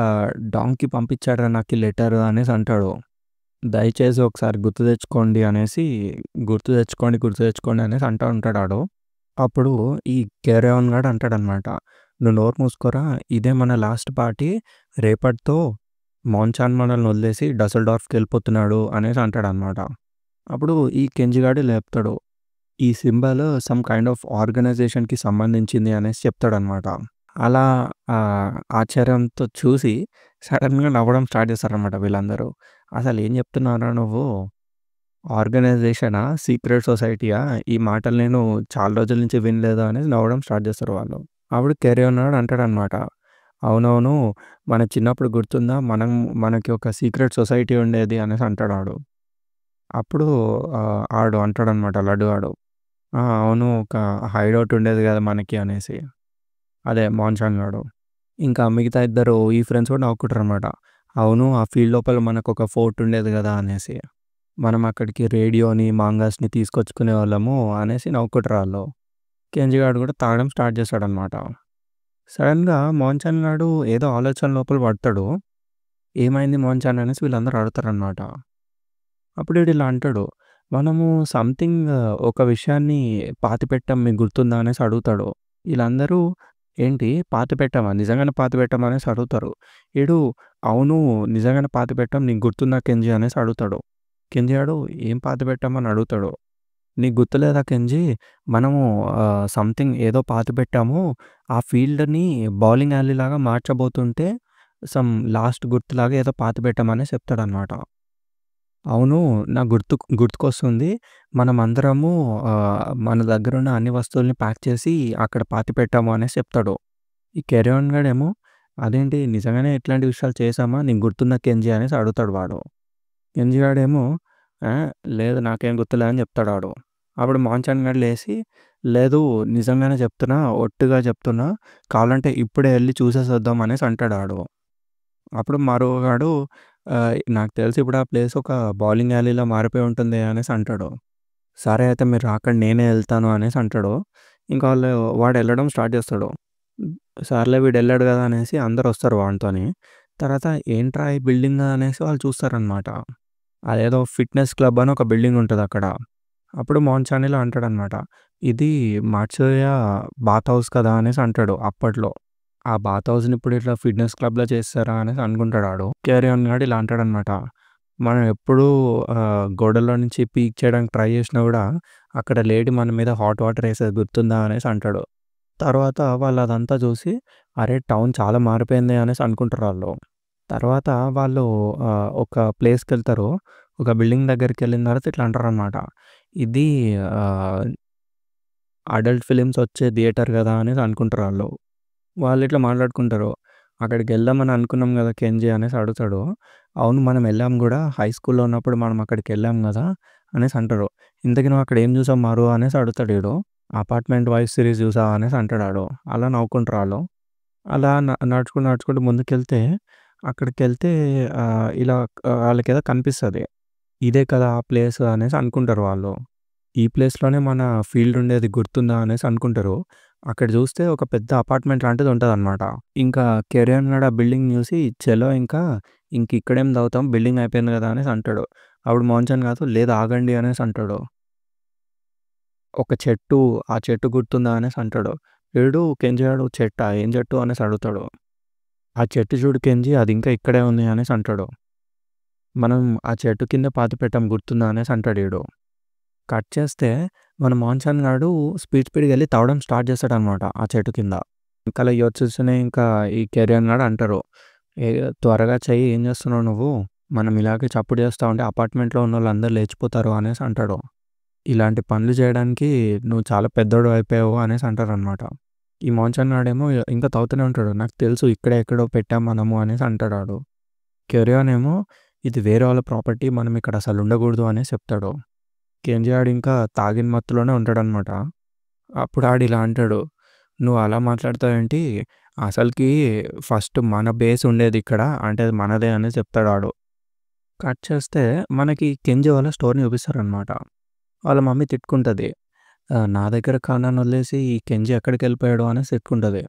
S1: డాంకీ పంపించాడురా నాకీ లెటరు అనేసి అంటాడు. దయచేసి ఒకసారి గుర్తు తెచ్చుకోండి అనేసి గుర్తు తెచ్చుకోండి అనేసి అంటా ఉంటాడాడు. అప్పుడు ఈ కేరేఆన్ గాడు అంటాడనమాట. "నువ్వు నోరు మూసుకోరా ఇదే మన లాస్ట్ పార్టీ. రేపటితో మౌన్చాన్ మనల్ని వదిలేసి డసెల్డార్ఫ్‌కెళ్ళిపోతున్నాడు" అనేసి అంటాడనమాట. అప్పుడు ఈ కెంజీ గాడు ఇలా చెప్తాడు. "ఈ సింబల్ సమ్ కైండ్ ఆఫ్ ఆర్గనైజేషన్‌కి సంబంధించింది" అనేసి చెప్తాడనమాట. అలా ఆశ్చర్యంతో చూసి సడెన్‌గా నవ్వడం స్టార్ట్ చేస్తారనమాట వీళ్ళందరూ. "అసలేం చెప్తున్నావురా నువ్వు? ఆర్గనైజేషనా? సీక్రెట్ సొసైటీయా? ఈ మాటలు నేను చాలా రోజుల నుంచి వినలేదు" అనేది నవ్వడం స్టార్ట్ చేస్తారు వాళ్ళు. అప్పుడు కెరీర్ గాడు అంటాడనమాట. "అవునవును. మన చిన్నప్పుడు గుర్తుందా? మనకి ఒక సీక్రెట్ సొసైటీ ఉండేది" అనేసి అంటాడు ఆడు. అప్పుడు ఆడు అంటాడనమాట లడ్డు గాడు. అవును. ఒక హైడౌట్ ఉండేది కదా మనకి" అనేసి. అదే మాన్‌చాన్ గాడు. ఇంకా మిగతా ఇద్దరు ఈ ఫ్రెండ్స్ కూడా నవ్వుకుంటారనమాట. అవును ఆ ఫీల్డ్ లోపల మనకొక ఫోర్ట్ ఉండేది గదా! అనేసి. మనం అక్కడికి రేడియోని, మాంగాస్‌ని తీసుకొచ్చుకునేవాళ్ళము అనేసి నవ్వుకుంటారు ఆళ్ళు. కెంజి గాడు కూడా తాగడం స్టార్ట్ చేస్తాడనమాట. సడెన్‌గా మోహన్ గాడు ఏదో ఆలోచన లోపల పడతాడు. ఏమైంది మోహన్ అనేసి వీళ్ళందరూ అడుగుతారనమాట. అప్పుడు ఈడు ఇలా అంటాడు. మనము సంథింగ్ ఒక విషయాన్ని పాతిపెట్టాం మీకు గుర్తుందా అనేసి అడుగుతాడు. ఈళ్ళందరూ ఏంటి పాతిపెట్టామా? నిజంగానే పాతిపెట్టామా అనేసి అడుగుతారు. ఈడు అవును నిజంగానే పాతిపెట్టాం నీకు గుర్తుందా కెంజీ అనేసి అడుగుతాడు. కెంజీ గాడు ఏం పాతిపెట్టాం అని అడుగుతాడు. నీకు గుర్తులేదా కెంజీ మనము సంథింగ్ ఏదో పాతిపెట్టాము. ఆ ఫీల్డ్‌ని బౌలింగ్ alley లాగా మార్చబోతుంటే లాస్ట్ గుర్తులాగా ఏదో పాతిపెట్టాం అనేసి చెప్తాడనమాట. అవును. నాకు గుర్తుకొస్తుంది. మనమందరము మన దగ్గరున్న అన్ని వస్తువుల్ని ప్యాక్ చేసి అక్కడ పాతిపెట్టాము అనేసి చెప్తాడు. ఈ కెరీఆన్ గాడేమో అదేంటి నిజంగానే ఇట్లాంటి విషయాలు చేశామా? నీకు గుర్తుందా కెంజీ అనేసి అడుగుతాడు వాడు. కెంజీ గాడేమో లేదు నాకేం గుర్తులే అని చెప్తాడాడు. అప్పుడు మాంచాన్ గాడు లేసి, లేదు నిజంగానే చెప్తున్నా, ఒట్టుగా చెప్తున్నా, కావాలంటే ఇప్పుడే ఎళ్లి చూసేసొద్దాం అనేసి అంటాడాడు. అప్పుడు మరోగాడు నాకు తెలిసి ఇప్పుడు ఆ ప్లేస్ ఒక బౌలింగ్ alleyలా మారిపోయి ఉంటుంది అనేసి అంటాడు. సరే అయితే మీరు రాకండి నేనే ఎళ్తాను అనేసి అంటాడు. ఇంకా వాడు ఎళ్ళడం స్టార్ట్ చేస్తాడు. సర్లే వీడెళ్ళాడు కదా అనేసి అందరొస్తారు వానితోని. తర్వాత ఏంట్రా ఈ బిల్డింగ్ అనేసి వాళ్ళు చూస్తారనమాట. అదేదో ఫిట్‌నెస్ క్లబ్ అని ఒక బిల్డింగ్ ఉంటదక్కడ. అప్పుడు మోహన్ ఇలా అంటాడనమాట. ఇది మాట్సుయ బాత్ హౌస్ కదా అనేసి అంటాడు అప్పట్లో. ఆ బాత్ హౌస్‌ని ఇప్పుడు ఇట్లా ఫిట్‌నెస్ క్లబ్‌లా చేసేసారా అనేసి అనుకుంటాడాడు. కేరియాన్ గాడు ఇలా అంటాడనమాట. మనం ఎప్పుడూ గోడల్లో నుంచి పీక్ చేయడానికి ట్రై చేసినా గూడా అక్కడ లేడీ మన మీద హాట్ వాటర్ ఏసేది గుర్తుందా అనేసి అంటాడు. తర్వాత వాళ్ళదంతా చూసి అరే! టౌన్ చాలా మారిపోయింది అనేసి అనుకుంటారాళ్ళు. తర్వాత వాళ్ళు ఒక ప్లేస్‌కెళ్తారు. ఒక బిల్డింగ్ దగ్గరికెళ్ళిన తర్వాత ఇట్లా అంటారనమాట. ఇది ఆహ్, అడల్ట్ ఫిల్మ్స్ వచ్చే థియేటర్ గదా అనేసి అనుకుంటారాళ్ళు. వాళ్ళిట్లా మాట్లాడుకుంటారు. అక్కడికెళ్దామని అనుకున్నాం గదా కెంజీ అనేసి అడుగుతాడు. అవును మనం ఎళ్ళాం గూడా హై స్కూల్‌లో ఉన్నప్పుడు మనం అక్కడికెళ్ళాం గదా! అనేసి అంటారు. ఇంతకి నువ్వు అక్కడ ఏం చూసావు మారు అనేసి అడుగుతాడు ఈడు. అపార్ట్మెంట్ వైఫ్ సిరీస్ చూసావా అనేసి అంటాడాడు. అలా నవ్వుకుంటారు ఆళ్ళు. అలా నడుచుకుంటూ, నడుచుకుంటూ ముందుకెళ్తే అక్కడికెళ్తే ఇలా ఆళ్ళకేదో కనిపిస్తది. ఇదే కదా ఆ ప్లేస్ అనేసి అనుకుంటారు వాళ్ళు. ఈ ప్లేస్‌లోనే మన ఫీల్డ్ ఉండేది గుర్తుందా అనేసి అనుకుంటారు. అక్కడ చూస్తే ఒక పెద్ద అపార్ట్మెంట్ లాంటిది ఉంటదనమాట. ఇంకా కెరీర్ గూడా ఆ బిల్డింగ్ చూసి చలో ఇంకా ఇంకిక్కడేం చదువుతాం బిల్డింగ్ అయిపోయింది కదా అనేసి అంటాడు. అప్పుడు మోహన్ కాదు లేదు ఆగండి అనేసి అంటాడు. ఒక చెట్టు ఆ చెట్టు గుర్తుందా అనేసి అంటాడు. వీడు కెంజి గాడు చెట్టా? ఏం చెట్టు అనేసి అడుగుతాడు. ఆ చెట్టు చూడు కెంజి అది ఇంకా ఇక్కడే ఉంది అనేసి అంటాడు. మనం ఆ చెట్టు కింద పాతిపెట్టాం గుర్తుందా అనేసి అంటాడు ఈడు. కట్ చేస్తే మన మోహన్ గాడు స్పీడ్‌గా ఎళ్లి తవ్వడం స్టార్ట్ చేస్తాడనమాట ఆ చెట్టు కింద. వెనకాల వచ్చేస్తూనే ఇంకా ఈ కెరీర్ గాడు అంటారు. "ఏ త్వరగా చెయ్యి ఏం చేస్తున్నావు నువ్వు? మనం ఇలాగే చప్పుడు చేస్తా ఉంటే అపార్ట్మెంట్‌లో ఉన్నోళ్ళందరూ లేచిపోతారు" అనేసి అంటాడు. "ఇలాంటి పనులు చేయడానికి నువ్వు చాలా పెద్దోడివి అయిపోయావు" అనేసి అంటారనమాట. ఈ మోహన్ గాడేమో ఇంకా తవ్వుతూనే ఉంటాడు. "నాకు తెలుసు ఇక్కడే ఎక్కడో పెట్టాం మనము" అనేసి అంటాడాడు. కెరియాన్ ఏమో "ఇది వేరే వాళ్ళ ప్రాపర్టీ మనం ఇక్కడ అసలు ఉండకూడదు" అనేసి చెప్తాడు. కేంజీ ఆడింకా తాగిన మత్తులోనే ఉంటాడనమాట. అప్పుడు ఆడిలా అంటాడు. "నువ్వు అలా మాట్లాడతావేంటి? అసలకి ఫస్ట్ మన బేస్ ఉండేదిక్కడ. అంటే అది మనదే" అనేసి చెప్తాడాడు. కట్ చేస్తే మనకి కెంజీ వాళ్ళ స్టోరీని చూపిస్తారనమాట. వాళ్ళ మమ్మీ తిట్టుకుంటది. నా దగ్గర ఖానాని వదిలేసి ఈ కెంజీ ఎక్కడికెళ్ళిపోయాడు అనేసి తిట్టుకుంటది.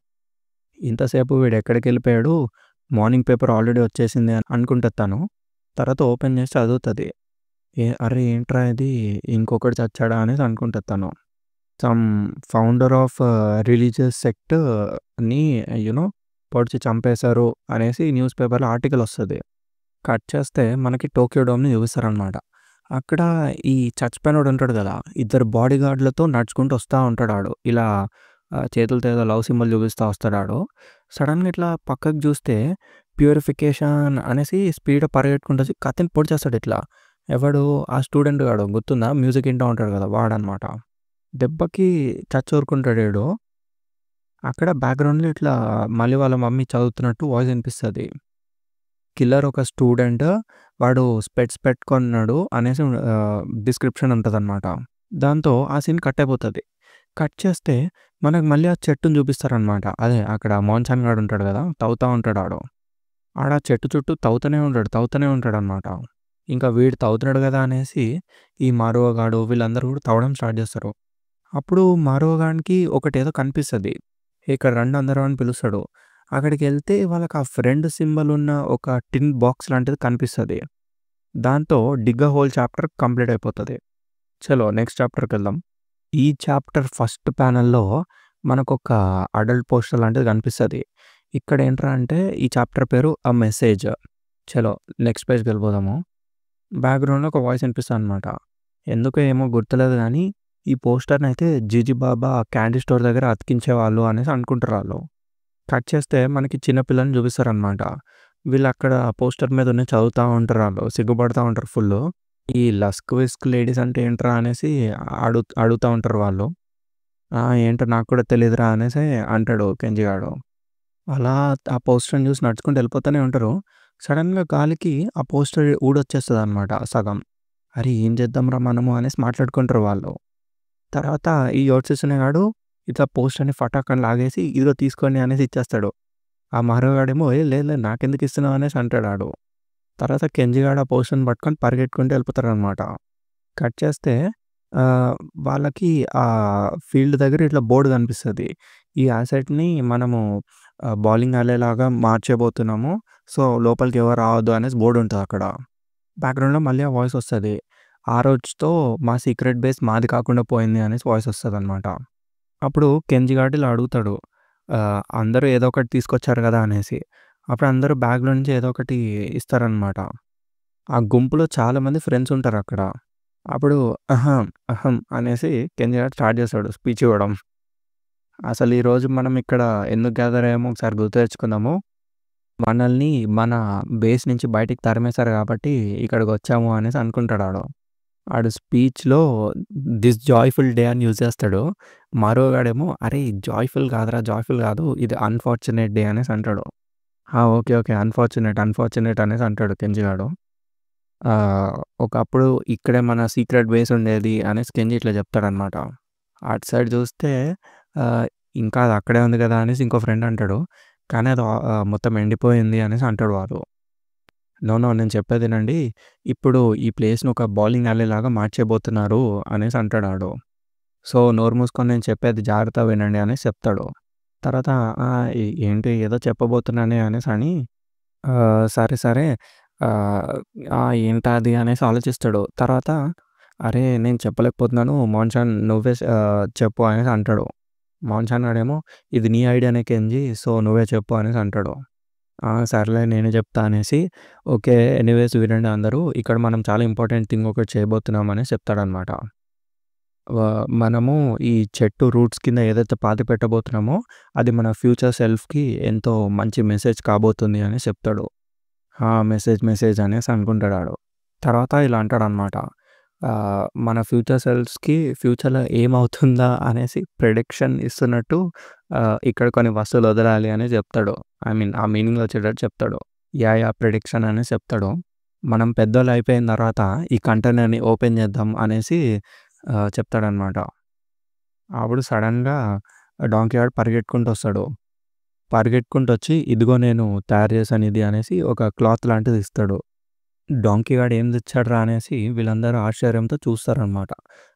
S1: ఇంతసేపు వీడెక్కడికెళ్ళిపోయాడు? మార్నింగ్ పేపర్ ఆల్రెడీ వచ్చేసింది అని అనుకుంటది తను. తర్వాత ఓపెన్ చేసి చదువుతది. అరే! ఏంట్రా ఇది ఇంకొకడు చచ్చాడా అనేసి అనుకుంటది తను. సమ్ ఫౌండర్ ఆఫ్ రిలీజియస్ సెక్ట్‌ని పొడిచి చంపేశారు అనేసి న్యూస్ పేపర్‌లో ఆర్టికల్ వస్తది. కట్ చేస్తే మనకి టోక్యో డోమ్‌ని చూపిస్తారనమాట. అక్కడ ఈ చచ్చిపోయినోడు ఉంటాడు కదా! ఇద్దరు బాడీ గార్డ్‌లతో నడుచుకుంటూ వస్తా ఉంటాడాడు. ఇలా చేతులతో ఏదో లవ్ సింబల్ చూపిస్తా వస్తాడాడు. సడెన్‌గా ఇట్లా పక్కకి చూస్తే ప్యూరిఫికేషన్ అనేసి స్పీడ్‌గా పరిగెట్టుకుంటూ వచ్చి కత్తిని పొడిచేస్తాడు ఇట్లా. ఎవడు ఆ స్టూడెంట్ గాడు గుర్తుందా? మ్యూజిక్ ఇంటా ఉంటాడు కదా! వాడనమాట. దెబ్బకి చచ్చూరుకుంటాడు ఈడు. అక్కడ బ్యాక్‌గ్రౌండ్‌లో ఇట్లా మళ్ళీ వాళ్ళ మమ్మీ చదువుతున్నట్టు వాయిస్ వినిపిస్తది. కిల్లర్ ఒక స్టూడెంట్ వాడు స్పెట్స్ పెట్టుకున్నాడు అనేసి డిస్క్రిప్షన్ ఉంటదనమాట. దాంతో ఆ సీన్ కట్ అయిపోతది. కట్ చేస్తే మనకు మళ్ళీ ఆ చెట్టుని చూపిస్తారనమాట. అదే అక్కడ మోహన్ గాడు ఉంటాడు గదా! తవ్వుతా ఉంటాడు ఆడు. ఆడ చెట్టు చుట్టూ తవ్వుతూనే ఉంటాడనమాట. ఇంకా వీడు తవ్వుతున్నాడు గదా అనేసి ఈ మారువ గాడు వీళ్ళందరూ కూడా తవ్వడం స్టార్ట్ జేస్తారు. అప్పుడు మారువ గానికి ఒకటేదో కనిపిస్తది. ఇక్కడ రండి అందరూ అని పిలుస్తాడు. అక్కడికెళ్తే వాళ్ళకి ఆ ఫ్రెండ్ సింబల్ ఉన్న ఒక టిన్ బాక్స్ లాంటిది కనిపిస్తది. దాంతో డిగ్ ఎ హోల్ చాప్టర్ కంప్లీట్ అయిపోతది. చలో నెక్స్ట్ చాప్టర్‌కెళ్దాం. ఈ చాప్టర్ ఫస్ట్ ప్యానెల్‌లో మనకొక అడల్ట్ పోస్టర్ లాంటిది కనిపిస్తది. ఇక్కడేంట్రా అంటే ఈ చాప్టర్ పేరు 'ఎ మెసేజ్'. చలో నెక్స్ట్ పేజ్‌కెళ్ళిపోదాము. బ్యాక్‌గ్రౌండ్‌లో ఒక వాయిస్ ఇనిపిస్తదనమాట. ఎందుకో ఏమో గుర్తులేదు గానీ, ఈ పోస్టర్‌నయితే జీజీ బాబా క్యాండీ స్టోర్ దగ్గర అతికించేవాళ్ళు అనేసి అనుకుంటారాళ్ళు. కట్ చేస్తే మనకి చిన్న పిల్లని చూపిస్తారనమాట. వీళ్ళక్కడ పోస్టర్ మీద ఉన్నయి చదువుతా ఉంటారాళ్ళు. సిగ్గుపడతా ఉంటారు ఫుల్లు. ఈ లస్క్ విస్క్ లేడీస్ అంటే ఏంట్రా అనేసి అడుగుతా ఉంటారు వాళ్ళు. ఏంటో నాకు కూడా తెలీదురా అనేసి అంటాడు కెంజి గాడు. అలా ఆ పోస్టర్‌ని చూసి నడుచుకుంటూ వెళ్ళిపోతూనే ఉంటారు. సడెన్‌గా గాలికి ఆ పోస్టర్ ఊడొచ్చేస్తదనమాట సగం. అరే! ఏం చేద్దాంరా మనము అనేసి మాట్లాడుకుంటారు వాళ్ళు. తర్వాత ఈ యోట్సుసనే గాడు ఇట్లా పోస్టర్‌ని ఫటాక్కని లాగేసి ఇదిగో తీసుకోండి అనేసి ఇచ్చేస్తాడు. ఆ మరోగాడేమో ఏ లేదు లేదు నాకెందుకు ఇస్తున్నావు అనేసి అంటాడు ఆడు. తర్వాత కెంజి గాడు ఆ పోస్టర్‌ని పట్టుకొని పరిగెట్టుకుంటూ వెళ్ళిపోతారనమాట. కట్ చేస్తే వాళ్ళకి ఫీల్డ్ దగ్గర ఇట్లా బోర్డ్ కనిపిస్తది. ఈ అసెట్‌ని మనము బౌలింగ్ అల్లేలాగా మార్చేయబోతున్నాము. సో, లోపలికి ఎవరు రావద్దు అనేసి బోర్డ్ ఉంటదక్కడ. బ్యాక్‌గ్రౌండ్‌లో మళ్ళీ ఆ వాయిస్ వస్తది. ఆ రోజుతో మా సీక్రెట్ బేస్ మాది కాకుండా పోయింది అనేసి వాయిస్ వస్తదనమాట. అప్పుడు కెంజి గాడు ఇలా అడుగుతాడు. అందరూ ఏదో ఒకటి తీసుకొచ్చారు గదా అనేసి. అప్పుడు అందరూ బ్యాగ్‌లో నుంచి ఏదో ఒకటి ఇస్తారనమాట. ఆ గుంపులో చాలామంది ఫ్రెండ్స్ ఉంటారక్కడ. అప్పుడు అహం, అహం అనేసి కెంజి గాడు స్టార్ట్ చేస్తాడు స్పీచ్ ఇవ్వడం. అసలు ఈరోజు మనం ఇక్కడ ఎందుకు గ్యాదర్ అయ్యామో ఒకసారి గుర్తు తెచ్చుకుందాము. మనల్ని మన బేస్ నుంచి బయటికి తరిమేశారు కాబట్టి ఇక్కడికొచ్చాము అనేసి అనుకుంటాడాడు. ఆడు స్పీచ్‌లో దిస్ జాయ్‌ఫుల్ డే అని యూజ్ చేస్తాడు. మరోగాడేమో అరేయ్! జాయ్‌ఫుల్ కాదురా జాయ్‌ఫుల్ కాదు. ఇది అన్‌ఫార్చునేట్ డే అనేసి అంటాడు. ఓకే. ఓకే. అన్‌ఫార్చునేట్ అనేసి అంటాడు కెంజి గాడు. ఒకప్పుడు ఇక్కడే మన సీక్రెట్ బేస్ ఉండేది అనేసి కెంజి ఇట్లా చెప్తాడనమాట. అటు సైడ్ చూస్తే ఆహ్, ఇంకా అది అక్కడే ఉంది కదా అనేసి ఇంకో ఫ్రెండ్ అంటాడు. కానీ అది మొత్తం ఎండిపోయింది అనేసి అంటాడు వాడు. నో నేను చెప్పేది ఇనండి. ఇప్పుడు ఈ ప్లేస్‌ని ఒక బౌలింగ్ అల్లీ లాగా మార్చేయబోతున్నారు అనేసి అంటాడాడు. సో, నోరు మూసుకొని నేను చెప్పేది జాగ్రత్తగా వినండి అనేసి చెప్తాడు. తర్వాత ఏంటి ఏదో చెప్పబోతున్నానే అనేసని సరే, సరే ఆహ్, ఏంటది అనేసి ఆలోచిస్తాడు. తర్వాత అరే! నేను చెప్పలేకపోతున్నాను మోన్‌చాన్ నువ్వే చెప్పు అనేసి అంటాడు. మోన్‌చాన్ గాడేమో ఇది నీ ఐడియానే కెంజీ సో, నువ్వే చెప్పు అనేసి అంటాడు. సర్లే నేనే చెప్తా అనేసి ఓకే. ఎనీవేస్ వినండి అందరూ ఇక్కడ మనం చాలా ఇంపార్టెంట్ థింగ్ ఒకటి చేయబోతున్నాం అనేసి చెప్తాడనమాట. మనము ఈ చెట్టు రూట్స్ కింద ఏదైతే పాతి పెట్టబోతున్నామో అది మన ఫ్యూచర్ సెల్ఫ్‌కి ఎంతో మంచి మెసేజ్ కాబోతుంది అనేసి చెప్తాడు. మెసేజ్ అనేసి అనుకుంటాడాడు. తర్వాత ఇలా అంటాడనమాట. మన ఫ్యూచర్ సెల్ఫ్స్‌కి ఫ్యూచర్‌లో ఏమవుతుందా అనేసి ప్రిడిక్షన్ ఇస్తున్నట్టు ఇక్కడ కొన్ని వస్తువులు వదలాలి అని చెప్తాడు. ఐ మీన్ ఆ మీనింగ్‌లో వచ్చేటట్టు చెప్తాడు. ప్రిడిక్షన్ అనేసి చెప్తాడు. మనం పెద్దోళ్ళు అయిపోయిన తర్వాత ఈ కంటైనర్‌ని ఓపెన్ చేద్దాం అనేసి చెప్తాడనమాట. అప్పుడు సడెన్‌గా డాంకీ గాడు పరిగెట్టుకుంటూ వస్తాడు. పరిగెట్టుకుంటొచ్చి ఇదిగో నేను తయారు చేశాను ఇది అనేసి ఒక క్లాత్ లాంటిది ఇస్తాడు. డాంకీ గాడు ఏం తెచ్చాడురా అనేసి వీళ్ళందరూ ఆశ్చర్యంతో చూస్తారనమాట.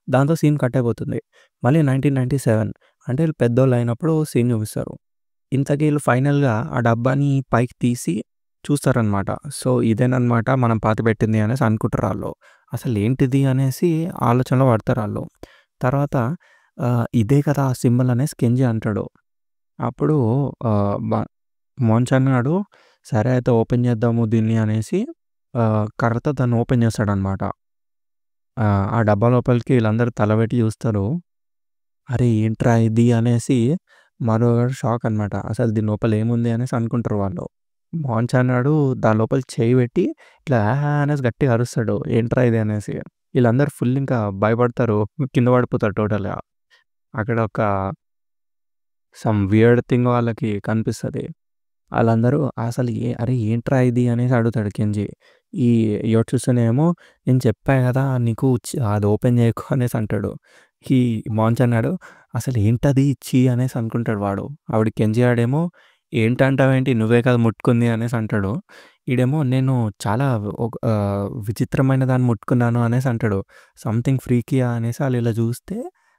S1: దాంతో సీన్ కట్ అయిపోతుంది. మళ్ళీ 1997 అంటే వీళ్ళు పెద్దోళ్ళయినప్పుడు సీన్ చూపిస్తారు. ఇంతకీ ఈళ్ళు ఫైనల్‌గా ఆ డబ్బాని పైకి తీసి చూస్తారనమాట. సో, ఇదేననమాట మనం పాతిపెట్టింది అనేసి అనుకుంటారాళ్ళు. అసలేంటిది అనేసి ఆలోచనలో పడతారాళ్ళు. తర్వాత ఇదే కదా ఆ సింబల్ అనేసి కెంజి అంటాడు. అప్పుడు ఆహ్, మ మోన్‌చాన్ గాడు సరే అయితే ఓపెన్ చేద్దాము దీన్ని అనేసి కర్రతో దాన్ని ఓపెన్ చేస్తాడనమాట. ఆ డబ్బా లోపలికి వీళ్ళందరూ తలపెట్టి చూస్తారు. అరే! ఏంట్రా ఇది అనేసి మరోగాడు షాక్ అనమాట. అసలు దీని లోపల ఏముంది అనేసి అనుకుంటారు వాళ్ళు. మోన్‌చాన్ గాడు దాని లోపల చెయ్యి పెట్టి ఇట్లా ఆహా! అనేసి గట్టిగా అరుస్తాడు. ఏంట్రా ఇది అనేసి. వీళ్ళందరూ ఫుల్ ఇంకా భయపడతారు. కింద పడిపోతారు టోటల్‌గా. అక్కడ ఒక సమ్ వియర్డ్ థింగ్ వాళ్ళకి కనిపిస్తది. ఆళ్ళందరూ అసలు అరే! ఏంట్రా ఇది అనేసి అడుగుతాడు కెంజి. ఈ యోట్సుసనే ఏమో నేను చెప్పా గదా! నీకు అది ఓపెన్ చేయకు అనేసి అంటాడు. ఈ మాంచ్ అన్నాడు, "అసలేంటది ఛీ" అనేసి అనుకుంటాడు వాడు. ఆవిడ కెంజి గాడేమో, "ఏంటంటావేంటి నువ్వే కదా ముట్టుకుంది" అనేసి అంటాడు. ఈడేమో, "నేను చాలా విచిత్రమైన దాన్ని ముట్టుకున్నాను" అనేసి అంటాడు. సంథింగ్ ఫ్రీకీయా అనేసి ఆళ్ళు ఇలా చూస్తే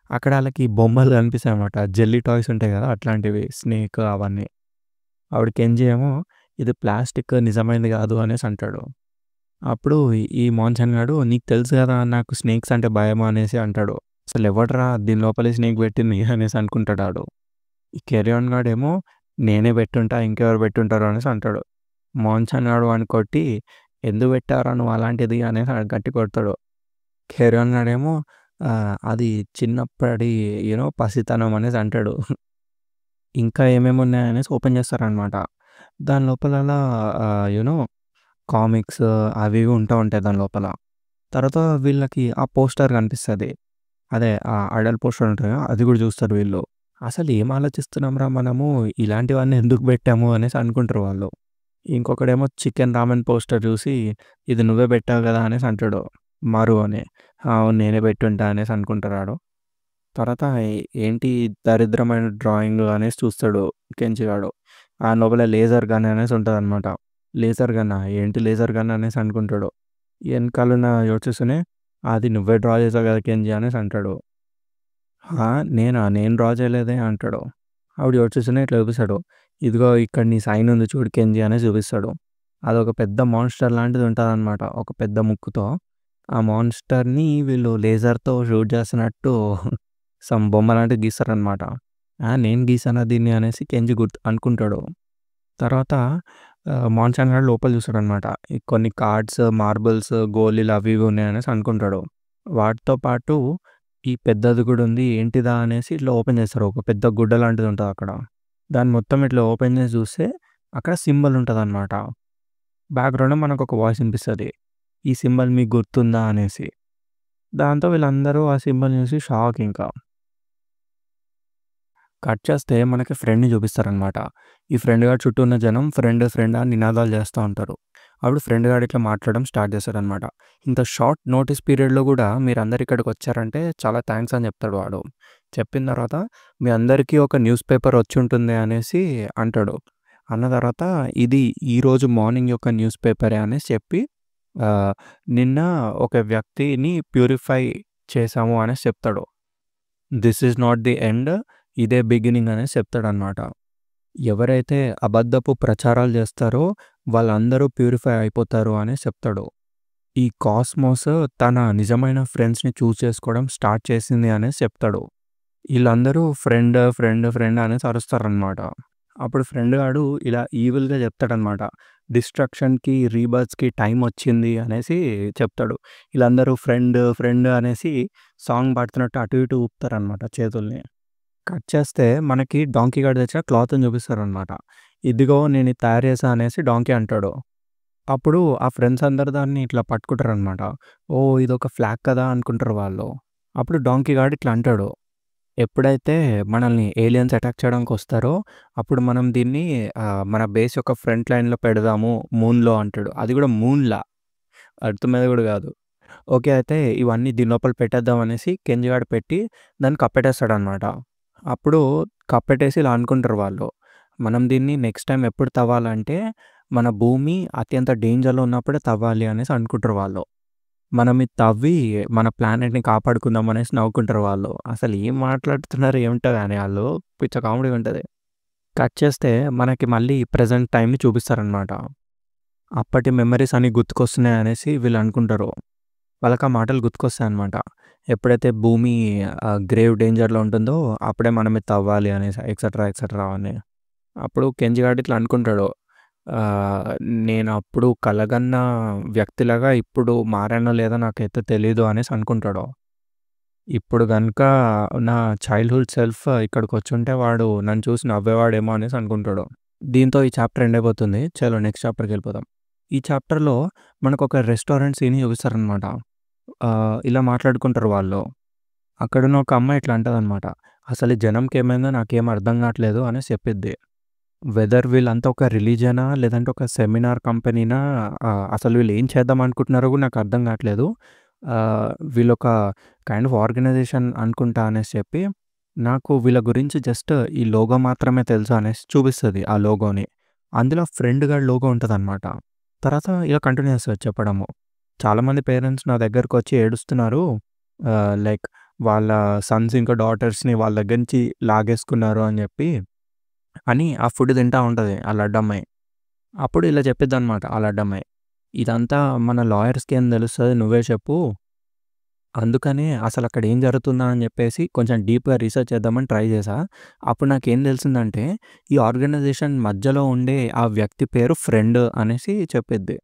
S1: అక్కడ ఆళ్ళకి బొమ్మలు కనిపిస్తాయన్నమాట. జెల్లీ టాయ్స్ ఉంటాయి కదా! అట్లాంటివి స్నేక్ అవన్నీ. ఆవిడ కెంజి ఏమో, "ఇది ప్లాస్టిక్ నిజమైనది కాదు" అనేసి అంటాడు. అప్పుడు ఈ మాన్‌సన్ గాడు, "నీకు తెలుసు గదా! నాకు స్నేక్స్ అంటే భయము" అనేసి అంటాడు. "అసలెవడ్రా దీని లోపల స్నేక్ పెట్టింది" అనేసి అనుకుంటాడు ఆడు. ఈ కెరియాన్ గాడేమో, "నేనే పెట్టుంటా ఇంకెవరు పెట్టుంటారు" అనేసి అంటాడు. మాన్‌సన్ గాడు వాడిని కొట్టి, "ఎందుకు పెట్టావురా నువ్వు అలాంటిది" అనేసి గట్టిగా కొడతాడు. కెరియాన్ గాడేమో, అది చిన్నప్పటి పసితనం" అనేసి అంటాడు. ఇంకా ఏమేమి ఉన్నాయనేసి ఓపెన్ చేస్తారనమాట. దాని లోపలలా యూ నో కామిక్స్ అవి ఇవి ఉంటాయి దాని లోపల. తర్వాత వీళ్ళకి ఆ పోస్టర్ కనిపిస్తది. అదే అడల్ట్ పోస్టర్ ఉంటది కదా! అది కూడా చూస్తారు వీళ్ళు. అసలు ఏం ఆలోచిస్తున్నాంరా మనము ఇలాంటివన్నీ ఎందుకు పెట్టాము అనేసి అనుకుంటారు వాళ్ళు. ఇంకొకడేమో చికెన్ రామెన్ పోస్టర్ చూసి, "ఇది నువ్వే పెట్టావు కదా" అనేసి అంటాడు. మారు అని. "అవును నేనే పెట్టుంటా" అనేసి అనుకుంటారు ఆడు. తర్వాత ఏంటి దరిద్రమైన డ్రాయింగ్ అనేసి చూస్తాడు కెంచి గాడు. ఆ లోపల లేజర్ గన్ అనేసి ఉంటదనమాట. లేజర్ గన్నా? ఏంటి లేజర్ గన్ అనేసి అనుకుంటాడు. ఎనకాలున్న యోచిస్తూనే, "అది నువ్వే డ్రా చేసావు కదా కెంజి" అనేసి అంటాడు. "హా! నేనా? నేను డ్రా చేయలేదే" అంటాడు. ఆవిడ యోచిస్తూనే ఇట్లా చూపిస్తాడు. "ఇదిగో ఇక్కడ నీ సైన్ ఉంది చూడు కెంజి" అనేసి చూపిస్తాడు. అదొక పెద్ద మాన్స్టర్ లాంటిది ఉంటదనమాట. ఒక పెద్ద ముక్కుతో. ఆ మాన్స్టర్‌ని వీళ్ళు లేజర్‌తో షూట్ చేస్తున్నట్టు సమ్ బొమ్మ లాంటిది గీస్తారనమాట. నేను గీసానా దీన్ని అనేసి కెంజి అనుకుంటాడు. తర్వాత మాన్‌సాన్ గాడు లోపల చూస్తాడనమాట. కొన్ని కార్డ్స్, మార్బుల్స్, గోళీలు అవి ఇవి ఉన్నాయనేసి అనుకుంటాడు. వాటితో పాటు ఈ పెద్దది కూడా ఉంది. ఏంటిదా అనేసి ఇట్లా ఓపెన్ చేస్తారు. ఒక పెద్ద గుడ్డ లాంటిది ఉంటది అక్కడ. దాన్ని మొత్తం ఇట్లా ఓపెన్ చేసి చూస్తే అక్కడ సింబల్ ఉంటదనమాట. బ్యాక్‌గ్రౌండ్‌లో మనకొక వాయిస్ వినిపిస్తది. "ఈ సింబల్ మీకు గుర్తుందా" అనేసి. దాంతో వీళ్ళందరూ ఆ సింబల్ చూసి షాక్ ఇంకా. కట్ చేస్తే మనకి ఫ్రెండ్‌ని చూపిస్తారనమాట. ఈ ఫ్రెండ్ గాడి చుట్టూ ఉన్న జనం ఫ్రెండ్, ఫ్రెండ్ అని నినాదాలు చేస్తా ఉంటారు. అప్పుడు ఫ్రెండ్ గాడు ఇట్లా మాట్లాడడం స్టార్ట్ చేస్తాడనమాట. "ఇంత షార్ట్ నోటీస్ పీరియడ్‌లో కూడా మీరందరూ ఇక్కడికొచ్చారంటే చాలా థాంక్స్" అని చెప్తాడు వాడు. చెప్పిన తర్వాత, "మీ అందరికీ ఒక న్యూస్ పేపర్ వచ్చుంటుంది" అనేసి అంటాడు. అన్న తర్వాత, "ఇది ఈరోజు మార్నింగ్ యొక్క న్యూస్ పేపరే" అనేసి చెప్పి, ఆహ్, "నిన్న ఒక వ్యక్తిని ప్యూరిఫై చేశాము" అనేసి చెప్తాడు. "This is not the end. ఇదే బిగినింగ్" అనేసి చెప్తాడనమాట. ఎవరైతే అబద్ధపు ప్రచారాలు చేస్తారో వాళ్ళందరూ ప్యూరిఫై అయిపోతారు అనేసి చెప్తాడు. ఈ కాస్మోస్ తన నిజమైన ఫ్రెండ్స్‌ని చూజ్ చేసుకోవడం స్టార్ట్ చేసింది అనేసి చెప్తాడు. ఈళ్ళందరూ ఫ్రెండ్, ఫ్రెండ్, ఫ్రెండ్ అనేసి అరుస్తారనమాట. అప్పుడు ఫ్రెండ్ గాడు ఇలా ఈవిల్‌గా చెప్తాడనమాట. డిస్ట్రక్షన్‌కి, రీబర్త్స్‌కి టైం వచ్చింది అనేసి చెప్తాడు. ఈళ్ళందరూ ఫ్రెండ్, ఫ్రెండ్ అనేసి సాంగ్ పాడుతున్నట్టు అటు ఇటు ఊపుతారనమాట చేతుల్ని. కట్ చేస్తే మనకి డాంకీ గాడు తెచ్చిన క్లాత్‌ని చూపిస్తారనమాట. "ఇదిగో నేను ఇది తయారు చేశా" అనేసి డాంకీ అంటాడు. అప్పుడు ఆ ఫ్రెండ్స్ అందరూ దాన్ని ఇట్లా పట్టుకుంటారనమాట. "ఓహ్! ఇదొక ఫ్లాగ్ కదా" అనుకుంటారు వాళ్ళు. అప్పుడు డాంకీ గాడు ఇట్లా అంటాడు. "ఎప్పుడైతే మనల్ని ఏలియన్స్ అటాక్ చేయడానికొస్తారో అప్పుడు మనం దీన్ని మన బేస్ యొక్క ఫ్రంట్ లైన్‌లో పెడదాము మూన్‌లో" అంటాడు. అది కూడా మూన్‌లా, ఎర్త్ మీద కూడా కాదు. ఓకే. అయితే ఇవన్నీ దీని లోపల పెట్టేద్దాం అనేసి కెంజి గాడు పెట్టి దాన్ని కప్పెట్టేస్తాడనమాట. అప్పుడు కప్పెట్టేసి ఇలా అనుకుంటారు వాళ్ళు. మనం దీన్ని నెక్స్ట్ టైమ్ ఎప్పుడు తవ్వాలంటే, మన భూమి అత్యంత డేంజర్‌లో ఉన్నప్పుడే తవ్వాలి అనేసి అనుకుంటారు వాళ్ళు. మనం ఇది తవ్వి మన ప్లానెట్‌ని కాపాడుకుందాం అనేసి నవ్వుకుంటారు వాళ్ళు. అసలు ఏం మాట్లాడుతున్నారు ఏమిటో గాని ఆళ్ళు పిచ్చ కామెడీగా ఉంటది. కట్ చేస్తే మనకి మళ్ళీ ప్రెజెంట్ టైమ్‌ని చూపిస్తారనమాట. అప్పటి మెమరీస్ అన్నీ గుర్తుకొస్తున్నాయి అనేసి వీళ్ళు అనుకుంటారు. వాళ్ళకి ఆ మాటలు గుర్తుకొస్తాయన్నమాట. ఎప్పుడైతే భూమి గ్రేవ్ డేంజర్‌లో ఉంటుందో అప్పుడే మనం ఇది తవ్వాలి అనేసి ఎక్సెట్రా, ఎక్సెట్రా అని. అప్పుడు కెంజి గాడు ఇట్లా అనుకుంటాడు. ఆహ్, నేనప్పుడు కలగన్న వ్యక్తిలాగా ఇప్పుడు మారానో లేదో నాకైతే తెలీదు అనేసి అనుకుంటాడు. ఇప్పుడు గనుక నా చైల్డ్‌హుడ్ సెల్ఫ్ ఇక్కడికొచ్చుంటే వాడు నన్ను చూసి నవ్వేవాడేమో అనేసి అనుకుంటాడు. దీంతో ఈ చాప్టర్ ఎండ్ అయిపోతుంది. చలో నెక్స్ట్ చాప్టర్‌కెళ్ళిపోదాం. ఈ చాప్టర్‌లో మనకొక రెస్టారెంట్ సీన్‌ని చూపిస్తారనమాట. ఇలా మాట్లాడుకుంటారు వాళ్ళు. అక్కడున్న ఒక అమ్మాయి ఇట్లా అంటదనమాట. "అసలు ఈ జనంకేమైందో నాకేం అర్థం కావట్లేదు" అనేసి చెప్పిద్ది. వెదర్ వీళ్ళంతా ఒక రిలీజియనా? లేదంటే ఒక సెమినార్ కంపెనీనా? అసలు వీళ్ళు ఏం చేద్దాం అనుకుంటున్నారో కూడా నాకు అర్థం కావట్లేదు. వీళ్ళొక కైండ్ ఆఫ్ ఆర్గనైజేషన్ అనుకుంటా అనేసి చెప్పి, నాకు వీళ్ళ గురించి జస్ట్ ఈ లోగో మాత్రమే తెలుసు అనేసి చూపిస్తది ఆ లోగోని. అందులో ఫ్రెండ్ గాడి లోగో ఉంటదనమాట. తర్వాత ఇలా కంటిన్యూ చేస్తది చెప్పడము. చాలామంది పేరెంట్స్ నా దగ్గరకొచ్చి ఏడుస్తున్నారు. లైక్ వాళ్ళ సన్స్ ఇంకా డాటర్స్‌ని వాళ్ళ దగ్గర నుంచి లాగేసుకున్నారు అని చెప్పి, అని ఆ ఫుడ్ తింటా ఉంటది ఆ లడ్డమ్మాయి. అప్పుడు ఇలా చెప్పిద్దనమాట ఆ లడ్డమ్మాయి. ఇదంతా మన లాయర్స్‌కేం తెలుస్తది నువ్వే చెప్పు. అందుకనే అసలక్కడ ఏం జరుగుతుందా అని జెప్పేసి కొంచెం డీప్‌గా రీసెర్చ్ చేద్దామని ట్రై చేశా. అప్పుడు నాకేం తెలిసిందంటే, ఈ ఆర్గనైజేషన్ మధ్యలో ఉండే ఆ వ్యక్తి పేరు ఫ్రెండ్ అనేసి చెప్పిద్ది.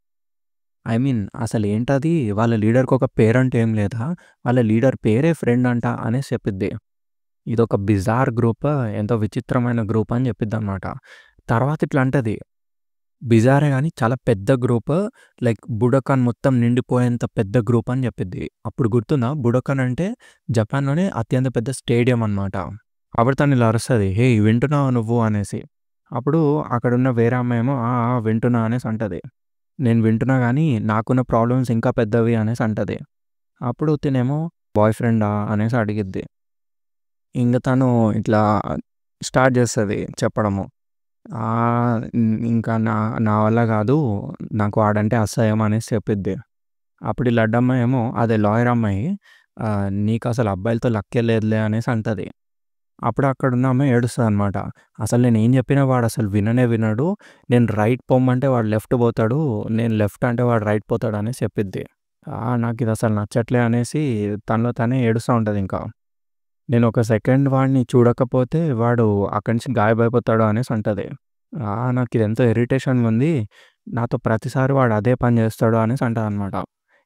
S1: ఐ మీన్ అసలేంటది వాళ్ళ లీడర్‌కొక పేరంటూ ఏం లేదా? వాళ్ళ లీడర్ పేరే ఫ్రెండ్ అంట అనేసి చెప్పిద్ది. ఇదొక బిజార్ గ్రూప్, ఎంతో విచిత్రమైన గ్రూప్ అని చెప్పిద్దనమాట. తర్వాత ఇట్లా అంటది. బిజారే గానీ చాలా పెద్ద గ్రూప్. లైక్ బుడోకాన్ మొత్తం నిండిపోయేంత పెద్ద గ్రూప్ అని చెప్పిద్ది. అప్పుడు గుర్తుందా? బుడోకాన్ అంటే జపాన్‌లోనే అత్యంత పెద్ద స్టేడియం అనమాట. అప్పుడు తను ఇలా అరుస్తది. "హేయ్! వింటున్నావా నువ్వు" అనేసి. అప్పుడు అక్కడున్న వేరే అమ్మాయేమో "ఆ! ఆ! వింటున్నా" అనేసి అంటది. "నేను వింటున్నా గానీ నాకున్న ప్రాబ్లమ్స్ ఇంకా పెద్దవి" అనేసి అంటది. అప్పుడు తినేమో "బాయ్ ఫ్రెండా" అనేసి అడిగిద్ది. ఇంగ తను ఇట్లా స్టార్ట్ చేస్తది చెప్పడము. ఇంకా నా నా వల్ల గాదు. నాకు వాడంటే అసహ్యం అనేసి చెప్పిద్ది. అప్పుడు ఈ లడ్డమ్మాయి ఏమో అదే లాయర్ అమ్మాయి నీకసలు అబ్బాయిలతో లక్కే లేదులే అనేసి అంటది. అప్పుడు అక్కడున్న అమ్మాయి ఏడుస్తదనమాట. అసలు నేనేం చెప్పినా వాడసలు విననే వినడు. నేను రైట్ పొమ్మంటే వాడు లెఫ్ట్ పోతాడు. నేను లెఫ్ట్ అంటే వాడు రైట్ పోతాడు అనేసి చెప్పిద్ది. నాకిదసలు నచ్చట్లే అనేసి తనలో తనే ఏడుస్తా ఉంటదింకా. నేనొక సెకండ్ వాడిని చూడకపోతే వాడు అక్కడి నుంచి గాయమైపోతాడు అనేసి అంటది. నాకిదెంతో ఇరిటేషన్‌గుంది. నాతో ప్రతిసారి వాడు అదే పని జేస్తాడు అనేసి అంటదనమాట.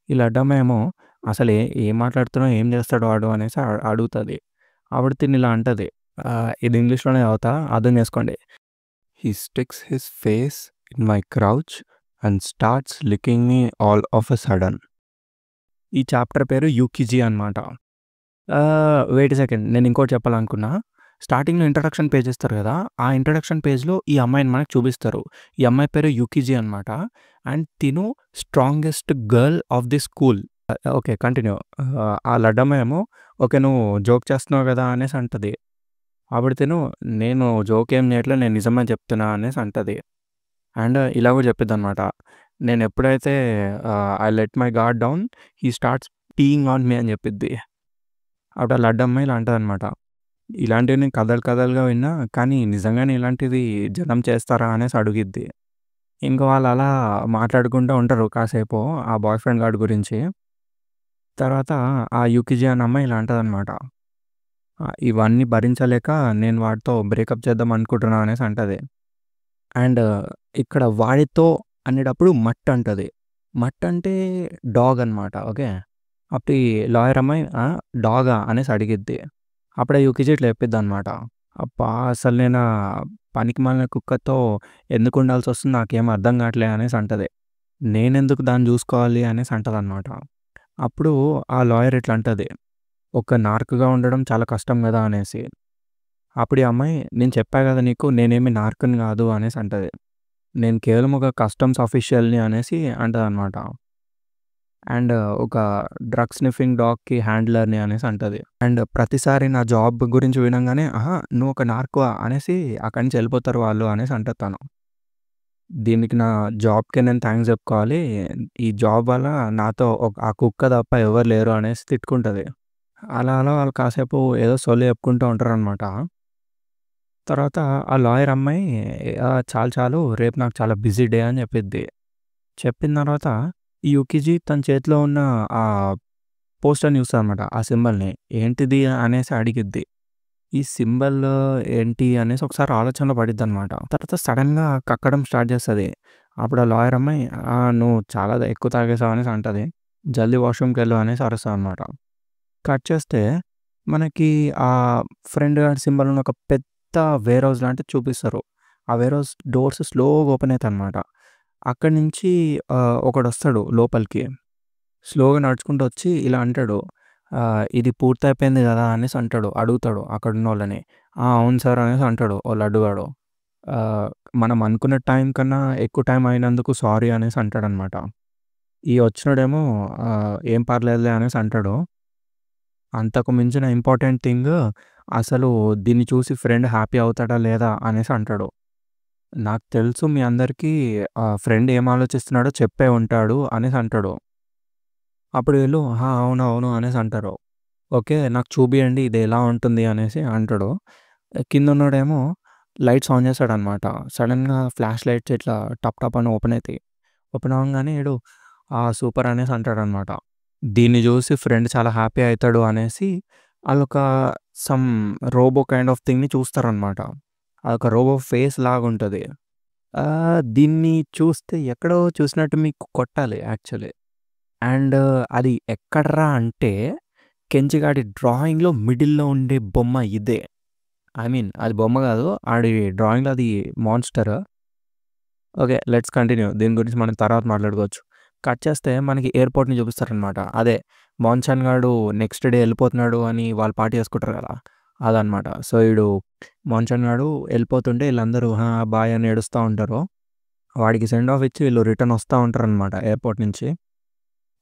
S1: ఈ లడ్డమ్మేమో అసలు ఏం మాట్లాడుతున్నావు? ఏం జేస్తాడు వాడు అనేసి అడుగుతది. అప్పుడు తినిలా అంటది. ఇది ఇంగ్లీష్‌లోనే చదువుతా అర్థం జేసుకోండి. He sticks his face in my crotch and starts licking me all of a sudden. ఈ చాప్టర్ పేరు యూకిజీ అనమాట. Wait a second. నేను ఇంకోటి చెప్పాలనుకున్నా. స్టార్టింగ్‌లో ఇంట్రడక్షన్ పేజ్ ఇస్తారు గదా! ఆ ఇంట్రడక్షన్ పేజ్‌లో ఈ అమ్మాయిని మనకు చూపిస్తారు. ఈ అమ్మాయి పేరు యుకిజీ అనమాట. అండ్ తిను strongest girl of the school. Okay. Continue. ఆ లడ్డమ్మేమో ఓకే. నువ్వు జోక్ చేస్తున్నావు గదా! అనేసి అంటది. అప్పుడు తిను నేను జోక్ ఏం చేయట్లే. నేను నిజమే చెప్తున్నా అనేసి అంటది. అండ్ ఇలా గూడా చెప్పిద్దనమాట. నేనెప్పుడైతే I let my guard down he starts peeing on me అని చెప్పిద్ది. అప్పుడు ఆ లడ్డమ్మాయి ఇలా అంటదనమాట. ఇలాంటివి నేను కథలు కథలుగా విన్నా. కానీ నిజంగానే ఇలాంటిది జనం చేస్తారా అనేసి అడుగిద్ది. ఇంక వాళ్ళలా మాట్లాడుకుంటూ ఉంటారు కాసేపు ఆ బాయ్ ఫ్రెండ్ గాడి గురించి. తర్వాత ఆ యూకిజీ అనే అమ్మాయి ఇలా అంటదనమాట. ఇవన్నీ భరించలేక నేను వాడితో బ్రేకప్ చేద్దాం అనుకుంటున్నా అనేసి అంటది. అండ్ ఇక్కడ వాడితో అనేటప్పుడు మట్ అంటది. మట్ అంటే డాగ్ అనమాట. ఓకే. అప్పుడు ఈ లాయర్ అమ్మాయి డాగా అనేసి అడిగిద్ది. అప్పుడే యూకిజీ ఇట్లా చెప్పిద్దనమాట. అబ్బా! అసలు నేను పనికిమాలిన కుక్కతో ఎందుకు ఉండాల్సొస్తుంది నాకేం అర్థం కావట్లే అనేసి అంటది. నేనెందుకు దాన్ని చూసుకోవాలి అనేసి అంటదనమాట. అప్పుడు ఆ లాయర్ ఇట్లా అంటది. ఒక నార్క్‌గా ఉండడం చాలా కష్టం గదా! అనేసి. అప్పుడు ఈ అమ్మాయి నేను చెప్పా గదా! నీకు నేనేమి నార్క్‌ని గాదు అనేసి అంటది. నేను కేవలం ఒక కస్టమ్స్ ఆఫీషియల్‌ని అనేసి అంటదనమాట. అండ్ ఒక డ్రగ్ స్నిఫింగ్ డాగ్‌కి హ్యాండ్లర్‌ని అనేసి అంటది. అండ్ ప్రతిసారి నా జాబ్ గురించి వినంగానే, నువ్వు ఒక నార్కో అనేసి అక్కడి నుంచి వెళ్ళిపోతారు వాళ్ళు అనేసి అంటది తను. దీనికి నా జాబ్‌కే నేను థాంక్స్ చెప్పుకోవాలి. ఈ జాబ్ వల్ల నాతో ఆ కుక్క తప్ప ఎవరు లేరు అనేసి తిట్టుకుంటది. అలా అలా వాళ్ళు కాసేపు ఏదో సొల్లు చెప్పుకుంటూ ఉంటారనమాట. తర్వాత ఆ లాయర్ అమ్మాయి చాలు చాలు రేపు నాకు చాలా బిజీ డే అని చెప్పిద్ది. చెప్పిన తర్వాత ఈ యుకిజీ తన చేతిలో ఉన్న ఆ పోస్టర్‌ని చూస్తదనమాట. ఆ సింబల్‌ని. ఏంటిది అనేసి అడిగిద్ది. ఈ సింబల్ ఏంటి అనేసి ఒకసారి ఆలోచనలో పడిద్దనమాట. తర్వాత సడెన్‌గా కక్కడం స్టార్ట్ చేస్తది. అప్పుడు ఆ లాయర్ అమ్మాయి నువ్వు చాలా ఎక్కువ తాగేసావు అనేసి అంటది. జల్దీ వాష్‌రూమ్‌కెళ్ళు అనేసి అరుస్తదనమాట. కట్ చేస్తే మనకి ఆ ఫ్రెండ్ గాడి సింబల్ ఉన్న ఒక పెద్ద వేర్ హౌస్ లాంటిది చూపిస్తారు. ఆ వేర్ హౌస్ డోర్స్ స్లోగా ఓపెన్ అయితాయనమాట. అక్కడి నుంచి ఒకడొస్తాడు లోపలికి. స్లోగా నడుచుకుంటూ వచ్చి ఇలా అంటాడు. "ఇది పూర్తయిపోయింది గదా!" అనేసి అంటాడు. అడుగుతాడు అక్కడున్నోళ్ళని. అవును సార్" అనేసి అంటాడు ఓ లడ్డుగాడు. ఆహ్, మనం అనుకున్న టైం కన్నా ఎక్కువ టైం అయినందుకు సారీ అనేసి అంటాడనమాట. ఈ వచ్చినోడేమో "ఏం పర్లేదులే" అనేసి అంటాడు. అంతకు మించిన ఇంపార్టెంట్ థింగ్ అసలు దీన్ని చూసి ఫ్రెండ్ హ్యాపీ అవుతాడా లేదా అనేసి అంటాడు. నాకు తెలుసు మీ అందరికీ ఫ్రెండ్ ఏం ఆలోచిస్తున్నాడో చెప్పే ఉంటాడు అనేసి అంటాడు. అప్పుడు వీళ్ళు "ఆ! అవును, అవును" అనేసి అంటారు. ఓకే. నాకు చూపియండి ఇది ఎలా ఉంటుంది అనేసి అంటాడు. కిందున్నోడేమో లైట్స్ ఆన్ చేస్తాడనమాట. సడెన్‌గా ఫ్లాష్ లైట్స్ ఇట్లా టప్ టప్ అని ఓపెన్ అయితాయి. ఓపెన్ అవ్వంగానే ఈడు సూపర్ అనేసి అంటాడనమాట. దీన్ని చూసి ఫ్రెండ్ చాలా హ్యాపీ అయితాడు అనేసి ఆళ్ళొక సమ్ రోబో కైండ్ ఆఫ్ థింగ్‌ని చూస్తారనమాట. అదొక రోబో ఫేస్ లాగుంటది. దీన్ని చూస్తే ఎక్కడో చూసినట్టు మీకు కొట్టాలి యాక్చువల్లీ. అండ్ అది ఎక్కడ్రా అంటే 'కెంచిగాడి' డ్రాయింగ్‌లో మిడిల్‌లో ఉండే బొమ్మ ఇదే. ఐ మీన్ అది బొమ్మ కాదు. ఆడి డ్రాయింగ్‌లో అది మాన్‌స్టర్. ఓకే. Let's continue. దీని గురించి మనం తర్వాత మాట్లాడుకోవచ్చు. కట్ చేస్తే మనకి ఎయిర్‌పోర్ట్‌ని చూపిస్తారనమాట. అదే మాన్‌చాన్ గాడు నెక్స్ట్ డే ఎళ్ళిపోతున్నాడు అని వాళ్ళు పార్టీ చేసుకుంటారు కదా! అదనమాట. సో, ఈడు మాన్‌చాన్ గాడు ఎళ్ళిపోతుంటే ఈళ్ళందరూ బాయ్ అని ఏడుస్తా ఉంటారు. వాడికి సెండ్ ఆఫ్ ఇచ్చి వీళ్ళు రిటర్న్ వస్తా ఉంటారనమాట ఎయిర్‌పోర్ట్ నుంచి.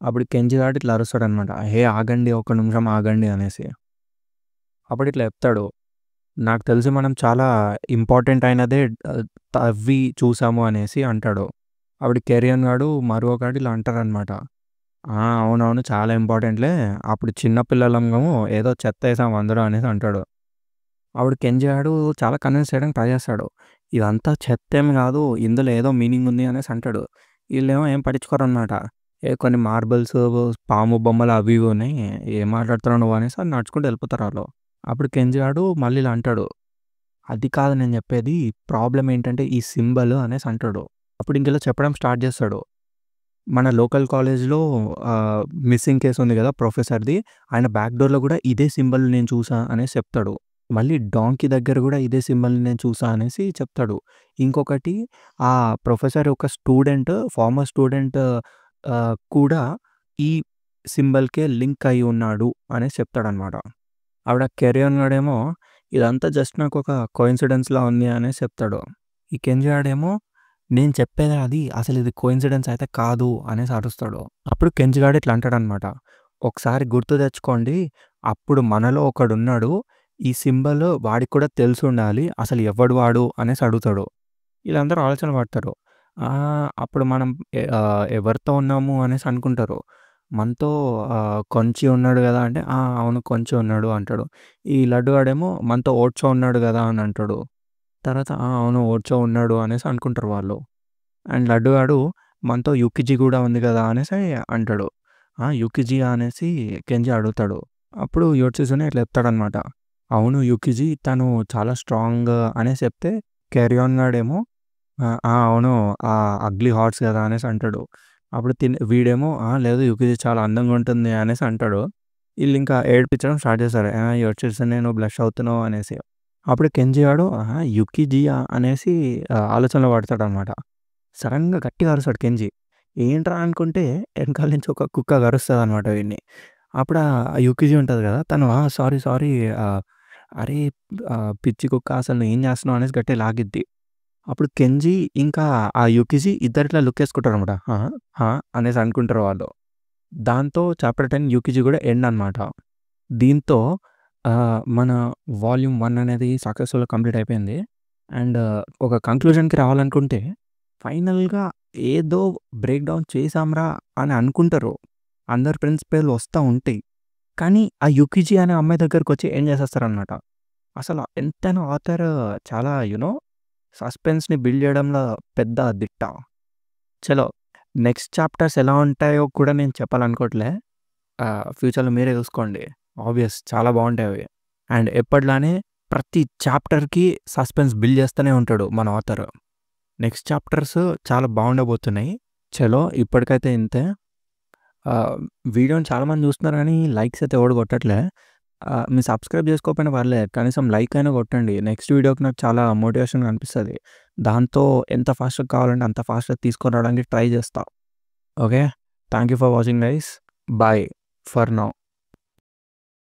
S1: అప్పుడు కెంజి గాడు ఇట్లా అరుస్తాడనమాట. "హే ఆగండి, ఒక్క నిమిషం ఆగండి" అనేసి. అప్పుడు ఇట్లా చెప్తాడు. నాకు తెలిసి మనం చాలా ఇంపార్టెంట్ అయినదే తవ్వి చూసాము అనేసి అంటాడు. అప్పుడు కెరియన్ గాడు మరొకడు ఇలా అంటారనమాట. అవునవును, చాలా ఇంపార్టెంట్‌లే. అప్పుడు చిన్న పిల్లలము ఏదో చెత్తేసాం అందులో అనేసి అంటాడు. అప్పుడు కెంజి గాడు చాలా కన్విన్స్ చేయడానికి ట్రై చేస్తాడు. ఇదంతా చెత్తేం కాదు, ఇందులో ఏదో మీనింగ్ ఉంది అనేసి అంటాడు. ఈళ్ళేమో ఏం పట్టించుకోరనమాట. కొన్ని మార్బుల్స్, పాము బొమ్మలు అవి ఇవి ఉన్నాయి. ఏం మాట్లాడుతున్నావు నువ్వు అనేసి నడుచుకుంటూ వెళ్ళిపోతారు ఆళ్ళు. అప్పుడు కెంజి గాడు మళ్ళీ ఇలా అంటాడు. అది కాదు నేను చెప్పేది. ప్రాబ్లమ్ ఏంటంటే ఈ సింబల్ అనేసి అంటాడు. అప్పుడు ఇంకిలా చెప్పడం స్టార్ట్ చేస్తాడు. మన లోకల్ కాలేజ్‌లో మిస్సింగ్ కేస్ ఉంది కదా ప్రొఫెసర్‌ది. ఆయన బ్యాక్ డోర్‌లో కూడా ఇదే సింబల్ నేను చూసా అనేసి చెప్తాడు. మళ్ళీ డాంకీ దగ్గర కూడా ఇదే సింబల్‌ని నేను చూసా అనేసి చెప్తాడు. ఇంకొకటి ఆ ప్రొఫెసర్ ఒక స్టూడెంట్, ఫార్మర్ స్టూడెంట్ కూడా ఈ సింబల్‌కే లింక్ అయ్యి ఉన్నాడు అనేసి చెప్తాడనమాట. ఆవిడ కెరియన్ గాడేమో ఇదంతా జస్ట్ నాకొక కోయిన్సిడెన్స్‌లా ఉంది అనేసి చెప్తాడు. ఈ కెంజి గాడేమో నేను చెప్పేదే అది, అసలు ఇది కోయిన్సిడెన్స్ అయితే కాదు అనేసి అరుస్తాడు. అప్పుడు కెంజి గాడు ఇట్లా అంటాడనమాట. ఒకసారి గుర్తు తెచ్చుకోండి. అప్పుడు మనలో ఒకడున్నాడు. ఈ సింబల్ వాడికి కూడా తెలిసుండాలి. అసలు ఎవడు వాడు అనేసి అడుగుతాడు. వీళ్ళందరూ ఆలోచన పడతారు. అప్పుడు మనం ఎవరితో ఉన్నాము అనేసి అనుకుంటారు. మనతో కొంచి ఉన్నాడు గదా! అంటే, అవును కొంచి ఉన్నాడు అంటాడు. ఈ లడ్డు గాడేమో మనతో ఓడ్చో ఉన్నాడు గదా! అని అంటాడు. తర్వాత అవును ఓడ్చో ఉన్నాడు అనేసి అనుకుంటారు వాళ్ళు. అండ్ లడ్డు గాడు మనతో యుకిజీ గూడా ఉంది గదా! అనేసి అంటాడు. యుకిజియా అనేసి కెంజి అడుగుతాడు. అప్పుడు యోచిజునే ఇట్లా చెప్తాడనమాట. అవును యుకిజీ తను చాలా స్ట్రాంగ్ అనేసి చెప్తే, క్యారియాన్ గాడేమో అవును. అగ్లీ హార్స్ గదా! అనేసి అంటాడు. అప్పుడు వీడేమో లేదు యుకిజీ చాలా అందంగా ఉంటుంది అనేసి అంటాడు. ఈళ్ళింకా ఏడిపించడం స్టార్ట్ చేశారు. యోచిజునే నువ్వు బ్లష్ అవుతున్నావు అనేసి. అప్పుడు కెంజి గాడు యుకిజియా అనేసి ఆలోచనలో పడతాడనమాట. సడెన్‌గా గట్టిగా అరుస్తాడు కెంజి. ఏంట్రా అనుకుంటే ఎనకాల నుంచి ఒక కుక్క కరుస్తదనమాట వీడిని. అప్పుడు ఆ యుకిజీ ఉంటది గదా! తను సారీ, సారీ అరే పిచ్చి కుక్క అసలు నువ్వేం చేస్తున్నావు అనేసి గట్టిగా లాగిద్ది. అప్పుడు కెంజి ఇంకా ఆ యుకిజీ ఇద్దరిట్లా లుక్కేసుకుంటారనమాట. అనేసి అనుకుంటారు వాళ్ళు. దాంతో చాప్టర్ 10 యూకీజీ కూడా ఎండ్ అనమాట. దీంతో మన వాల్యూమ్ 1 అనేది సక్సెస్‌ఫుల్‌గా కంప్లీట్ అయిపోయింది. అండ్ ఒక కంక్లూజన్‌కి రావాలనుకుంటే ఫైనల్‌గా ఏదో బ్రేక్ డౌన్ చేశాంరా అని అనుకుంటారు. అందరి ప్రిన్సిపల్ వస్తా ఉంటాయి. కానీ ఆ యుకిజీ అనే అమ్మాయి దగ్గరకొచ్చి ఏం చేసేస్తారనమాట. అసలు ఎంతైనా ఆథర్ చాలా సస్పెన్స్‌ని బిల్డ్ చేయడంలో పెద్ద దిట్ట. చలో నెక్స్ట్ చాప్టర్స్ ఎలా ఉంటాయో కూడా నేను చెప్పాలనుకోవట్లే. ఫ్యూచర్‌లో మీరే చూసుకోండి. ఆబ్వియస్ చాలా బావుంటాయి అవి. అండ్ ఎప్పటిలానే ప్రతి చాప్టర్‌కి సస్పెన్స్ బిల్డ్ చేస్తూనే ఉంటాడు మన ఆథర్. నెక్స్ట్ చాప్టర్స్ చాలా బాగుండబోతున్నాయి. చలో ఇప్పటికైతే ఇంతే. వీడియోని చాలామంది చూస్తున్నారు కానీ లైక్స్ అయితే ఎవడు కొట్టట్లే. మీరు సబ్స్క్రైబ్ చేసుకోకపోయినా పర్లేదు. కనీసం లైక్ అయినా కొట్టండి. నెక్స్ట్ వీడియోకి నాకు చాలా మోటివేషన్‌గా అనిపిస్తది. దాంతో ఎంత ఫాస్ట్‌గా కావాలంటే అంత ఫాస్ట్‌గా తీసుకొని రావడానికి ట్రై చేస్తా. Okay. Thank you for watching guys. By for now.